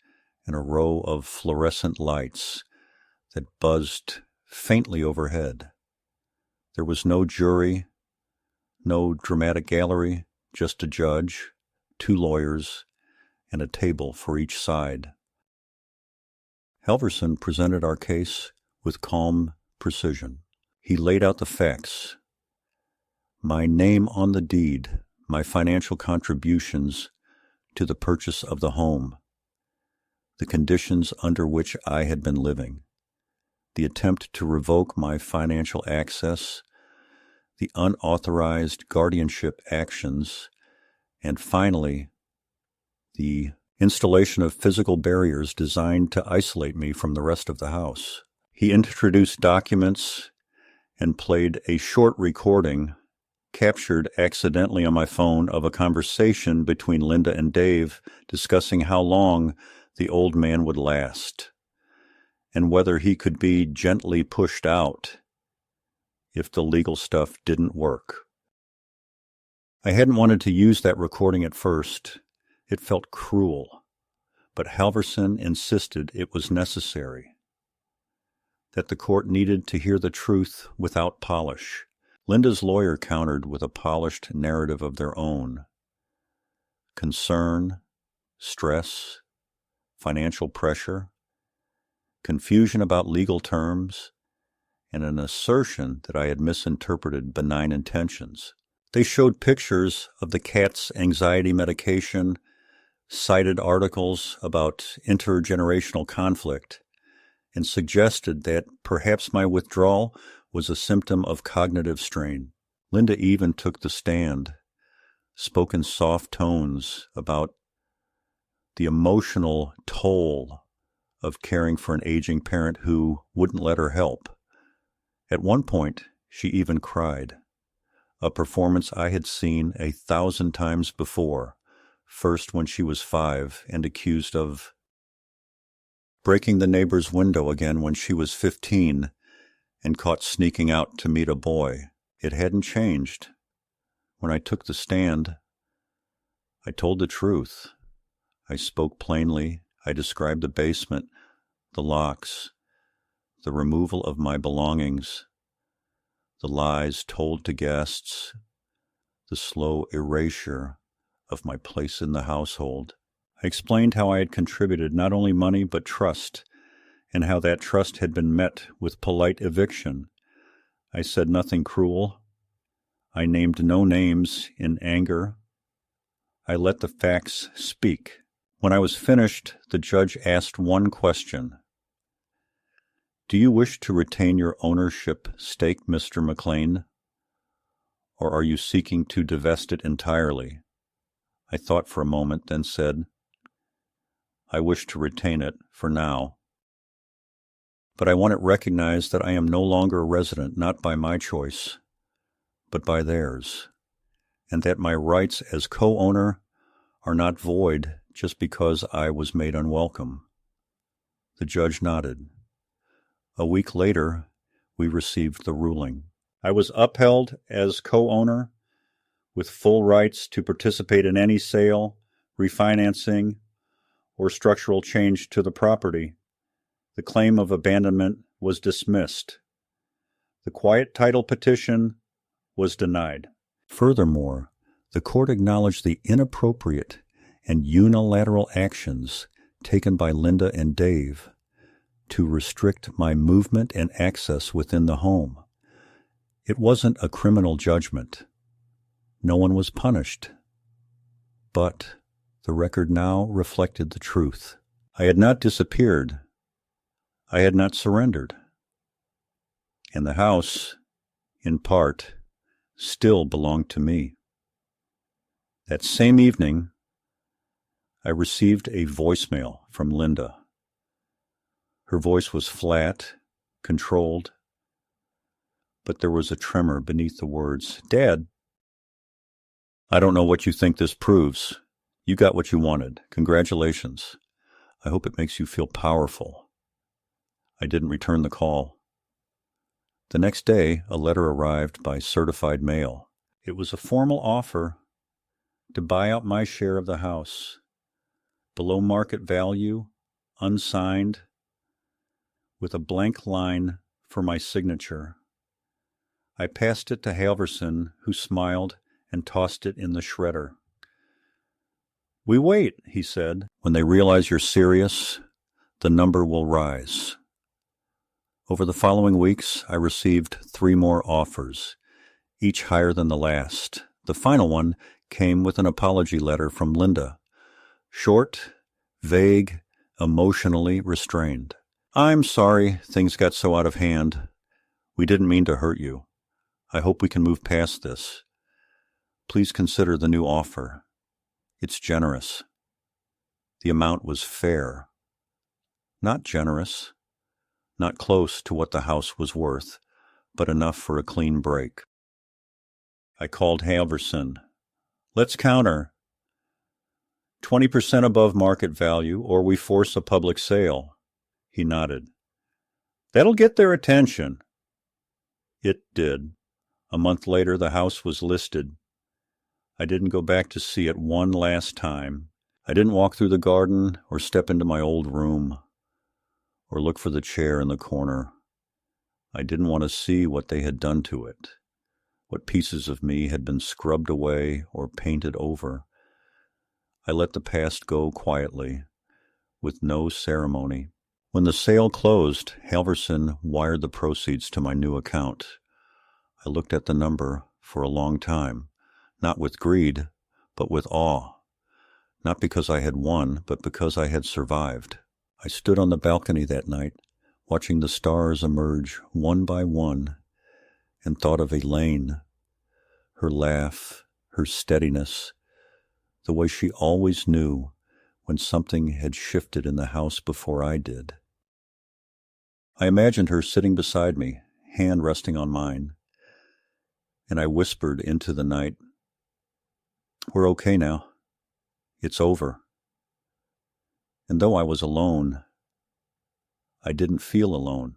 and a row of fluorescent lights that buzzed faintly overhead. There was no jury, no dramatic gallery, just a judge, 2 lawyers, and a table for each side. Halverson presented our case with calm precision. He laid out the facts. My name on the deed, my financial contributions to the purchase of the home, the conditions under which I had been living, the attempt to revoke my financial access, the unauthorized guardianship actions, and finally, the installation of physical barriers designed to isolate me from the rest of the house. He introduced documents and played a short recording captured accidentally on my phone of a conversation between Linda and Dave discussing how long the old man would last and whether he could be gently pushed out if the legal stuff didn't work. I hadn't wanted to use that recording at first. It felt cruel, but Halverson insisted it was necessary, that the court needed to hear the truth without polish. Linda's lawyer countered with a polished narrative of their own. Concern, stress, financial pressure, confusion about legal terms, and an assertion that I had misinterpreted benign intentions. They showed pictures of the cat's anxiety medication, cited articles about intergenerational conflict, and suggested that perhaps my withdrawal was a symptom of cognitive strain. Linda even took the stand, spoke in soft tones about the emotional toll of caring for an aging parent who wouldn't let her help. At one point, she even cried, a performance I had seen 1,000 times before, first when she was 5 and accused of breaking the neighbor's window again when she was 15 and caught sneaking out to meet a boy. It hadn't changed. When I took the stand, I told the truth. I spoke plainly. I described the basement, the locks, the removal of my belongings, the lies told to guests, the slow erasure of my place in the household. I explained how I had contributed not only money but trust, and how that trust had been met with polite eviction. I said nothing cruel. I named no names in anger. I let the facts speak. When I was finished, the judge asked one question. Do you wish to retain your ownership stake, Mr. McLean, or are you seeking to divest it entirely? I thought for a moment, then said, I wish to retain it for now. But I want it recognized that I am no longer a resident, not by my choice, but by theirs, and that my rights as co-owner are not void just because I was made unwelcome. The judge nodded. A week later, we received the ruling. I was upheld as co-owner with full rights to participate in any sale, refinancing, or structural change to the property. The claim of abandonment was dismissed. The quiet title petition was denied. Furthermore, the court acknowledged the inappropriate and unilateral actions taken by Linda and Dave to restrict my movement and access within the home. It wasn't a criminal judgment. No one was punished. But the record now reflected the truth. I had not disappeared. I had not surrendered. And the house, in part, still belonged to me. That same evening, I received a voicemail from Linda. Her voice was flat, controlled, but there was a tremor beneath the words. Dad, I don't know what you think this proves. You got what you wanted. Congratulations. I hope it makes you feel powerful. I didn't return the call. The next day, a letter arrived by certified mail. It was a formal offer to buy out my share of the house, below market value, unsigned, with a blank line for my signature. I passed it to Halverson, who smiled and tossed it in the shredder. "We wait," he said. "When they realize you're serious, the number will rise." Over the following weeks, I received 3 more offers, each higher than the last. The final one came with an apology letter from Linda. Short, vague, emotionally restrained. "I'm sorry things got so out of hand. We didn't mean to hurt you. I hope we can move past this. Please consider the new offer. It's generous." The amount was fair. Not generous, not close to what the house was worth, but enough for a clean break. I called Halverson. "Let's counter. 20% above market value, or we force a public sale." He nodded. "That'll get their attention." It did. A month later, the house was listed. I didn't go back to see it one last time. I didn't walk through the garden or step into my old room or look for the chair in the corner. I didn't want to see what they had done to it, what pieces of me had been scrubbed away or painted over. I let the past go quietly, with no ceremony. When the sale closed, Halverson wired the proceeds to my new account. I looked at the number for a long time, not with greed, but with awe. Not because I had won, but because I had survived. I stood on the balcony that night, watching the stars emerge one by one, and thought of Elaine, her laugh, her steadiness, the way she always knew when something had shifted in the house before I did. I imagined her sitting beside me, hand resting on mine, and I whispered into the night, "We're okay now. It's over." And though I was alone, I didn't feel alone,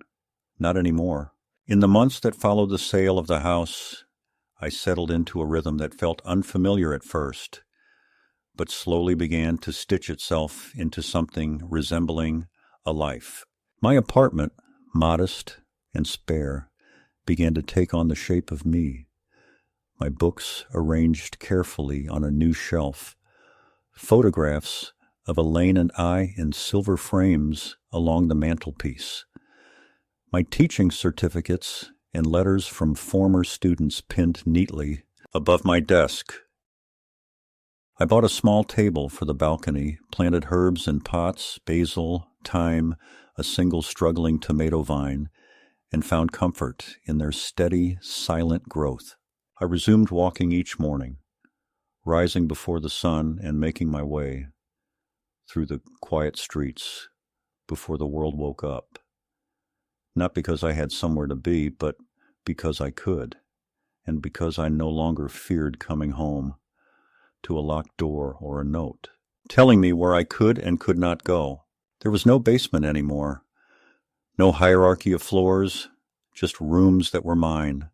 not anymore. In the months that followed the sale of the house, I settled into a rhythm that felt unfamiliar at first, but slowly began to stitch itself into something resembling a life. My apartment, modest and spare, began to take on the shape of me. My books arranged carefully on a new shelf, photographs of Elaine and I in silver frames along the mantelpiece, my teaching certificates and letters from former students pinned neatly above my desk. I bought a small table for the balcony, planted herbs in pots, basil, thyme, a single struggling tomato vine, and found comfort in their steady, silent growth. I resumed walking each morning, rising before the sun and making my way through the quiet streets before the world woke up. Not because I had somewhere to be, but because I could, and because I no longer feared coming home to a locked door or a note telling me where I could and could not go. There was no basement anymore, no hierarchy of floors, just rooms that were mine,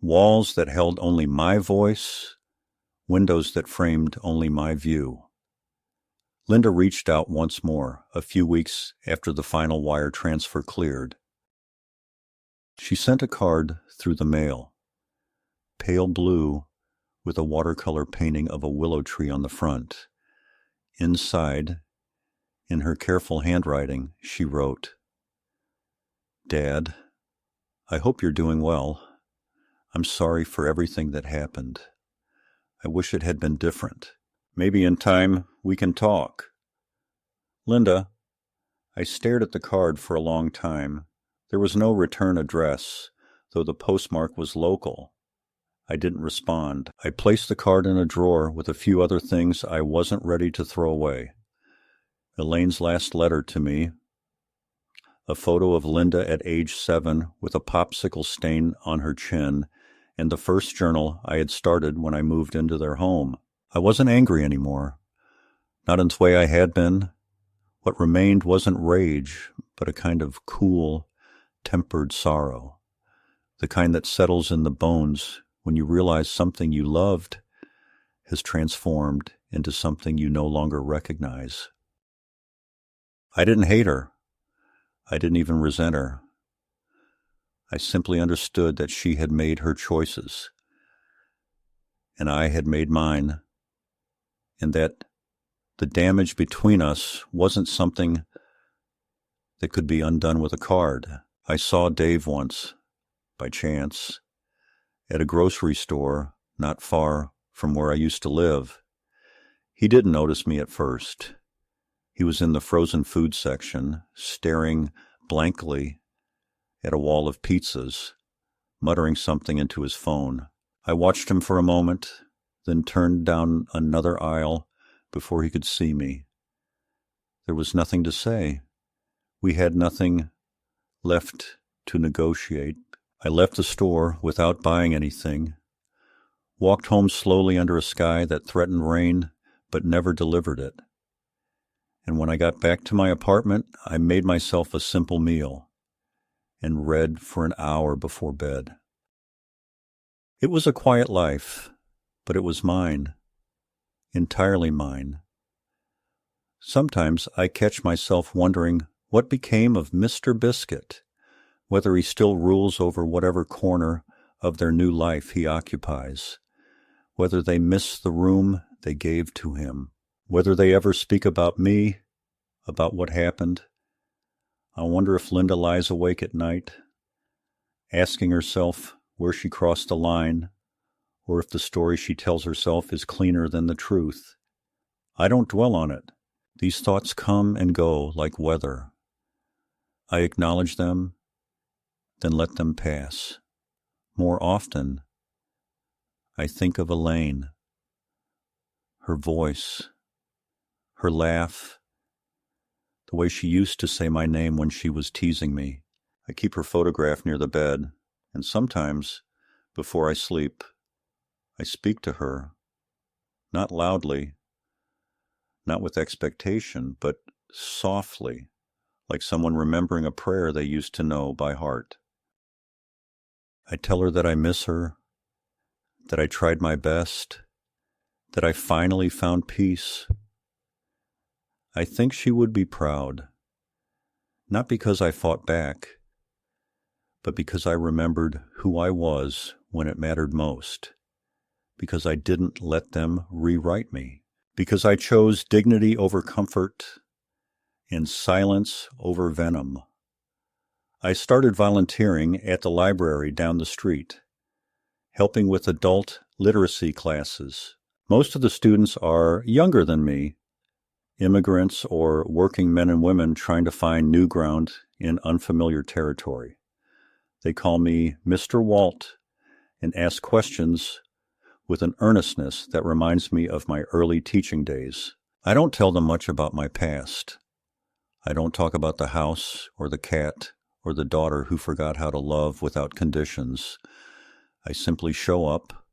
walls that held only my voice, windows that framed only my view. Linda reached out once more, a few weeks after the final wire transfer cleared. She sent a card through the mail, pale blue with a watercolor painting of a willow tree on the front. Inside, in her careful handwriting, she wrote, "Dad, I hope you're doing well. I'm sorry for everything that happened. I wish it had been different. Maybe in time we can talk." Linda, I stared at the card for a long time. There was no return address, though the postmark was local. I didn't respond. I placed the card in a drawer with a few other things I wasn't ready to throw away. Elaine's last letter to me, a photo of Linda at age 7 with a popsicle stain on her chin, and the first journal I had started when I moved into their home. I wasn't angry anymore, not in the way I had been. What remained wasn't rage, but a kind of cool, tempered sorrow, the kind that settles in the bones when you realize something you loved has transformed into something you no longer recognize. I didn't hate her. I didn't even resent her. I simply understood that she had made her choices, and I had made mine, and that the damage between us wasn't something that could be undone with a card. I saw Dave once, by chance, at a grocery store not far from where I used to live. He didn't notice me at first. He was in the frozen food section, staring blankly at a wall of pizzas, muttering something into his phone. I watched him for a moment, then turned down another aisle before he could see me. There was nothing to say. We had nothing left to negotiate. I left the store without buying anything, walked home slowly under a sky that threatened rain but never delivered it. And when I got back to my apartment, I made myself a simple meal and read for an hour before bed. It was a quiet life, but it was mine, entirely mine. Sometimes I catch myself wondering what became of Mr. Biscuit, whether he still rules over whatever corner of their new life he occupies, whether they miss the room they gave to him, whether they ever speak about me, about what happened. I wonder if Linda lies awake at night, asking herself where she crossed the line, or if the story she tells herself is cleaner than the truth. I don't dwell on it. These thoughts come and go like weather. I acknowledge them, then let them pass. More often, I think of Elaine, her voice, her laugh, the way she used to say my name when she was teasing me. I keep her photograph near the bed, and sometimes, before I sleep, I speak to her, not loudly, not with expectation, but softly, like someone remembering a prayer they used to know by heart. I tell her that I miss her, that I tried my best, that I finally found peace. I think she would be proud, not because I fought back, but because I remembered who I was when it mattered most, because I didn't let them rewrite me, because I chose dignity over comfort and silence over venom. I started volunteering at the library down the street, helping with adult literacy classes. Most of the students are younger than me, immigrants or working men and women trying to find new ground in unfamiliar territory. They call me Mr. Walt and ask questions with an earnestness that reminds me of my early teaching days. I don't tell them much about my past. I don't talk about the house or the cat or the daughter who forgot how to love without conditions. I simply show up,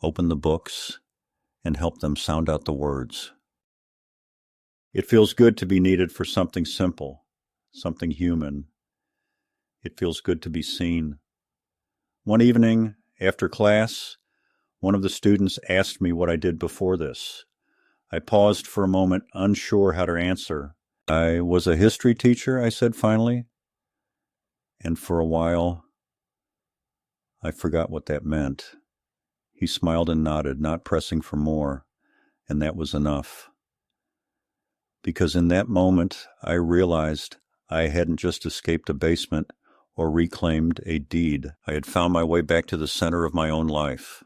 open the books, and help them sound out the words. It feels good to be needed for something simple, something human. It feels good to be seen. One evening, after class, one of the students asked me what I did before this. I paused for a moment, unsure how to answer. I was a history teacher, I said finally. And for a while, I forgot what that meant. He smiled and nodded, not pressing for more, and that was enough. Because in that moment, I realized I hadn't just escaped a basement or reclaimed a deed. I had found my way back to the center of my own life,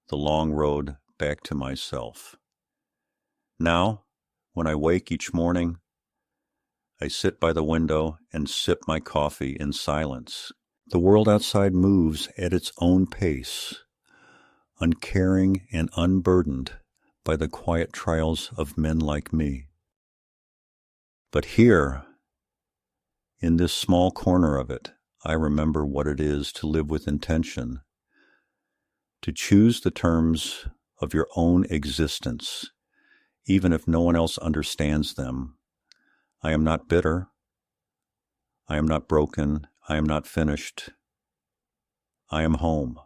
the long road back to myself. Now, when I wake each morning, I sit by the window and sip my coffee in silence. The world outside moves at its own pace, uncaring and unburdened by the quiet trials of men like me. But here, in this small corner of it, I remember what it is to live with intention, to choose the terms of your own existence, even if no one else understands them. I am not bitter. I am not broken. I am not finished. I am home.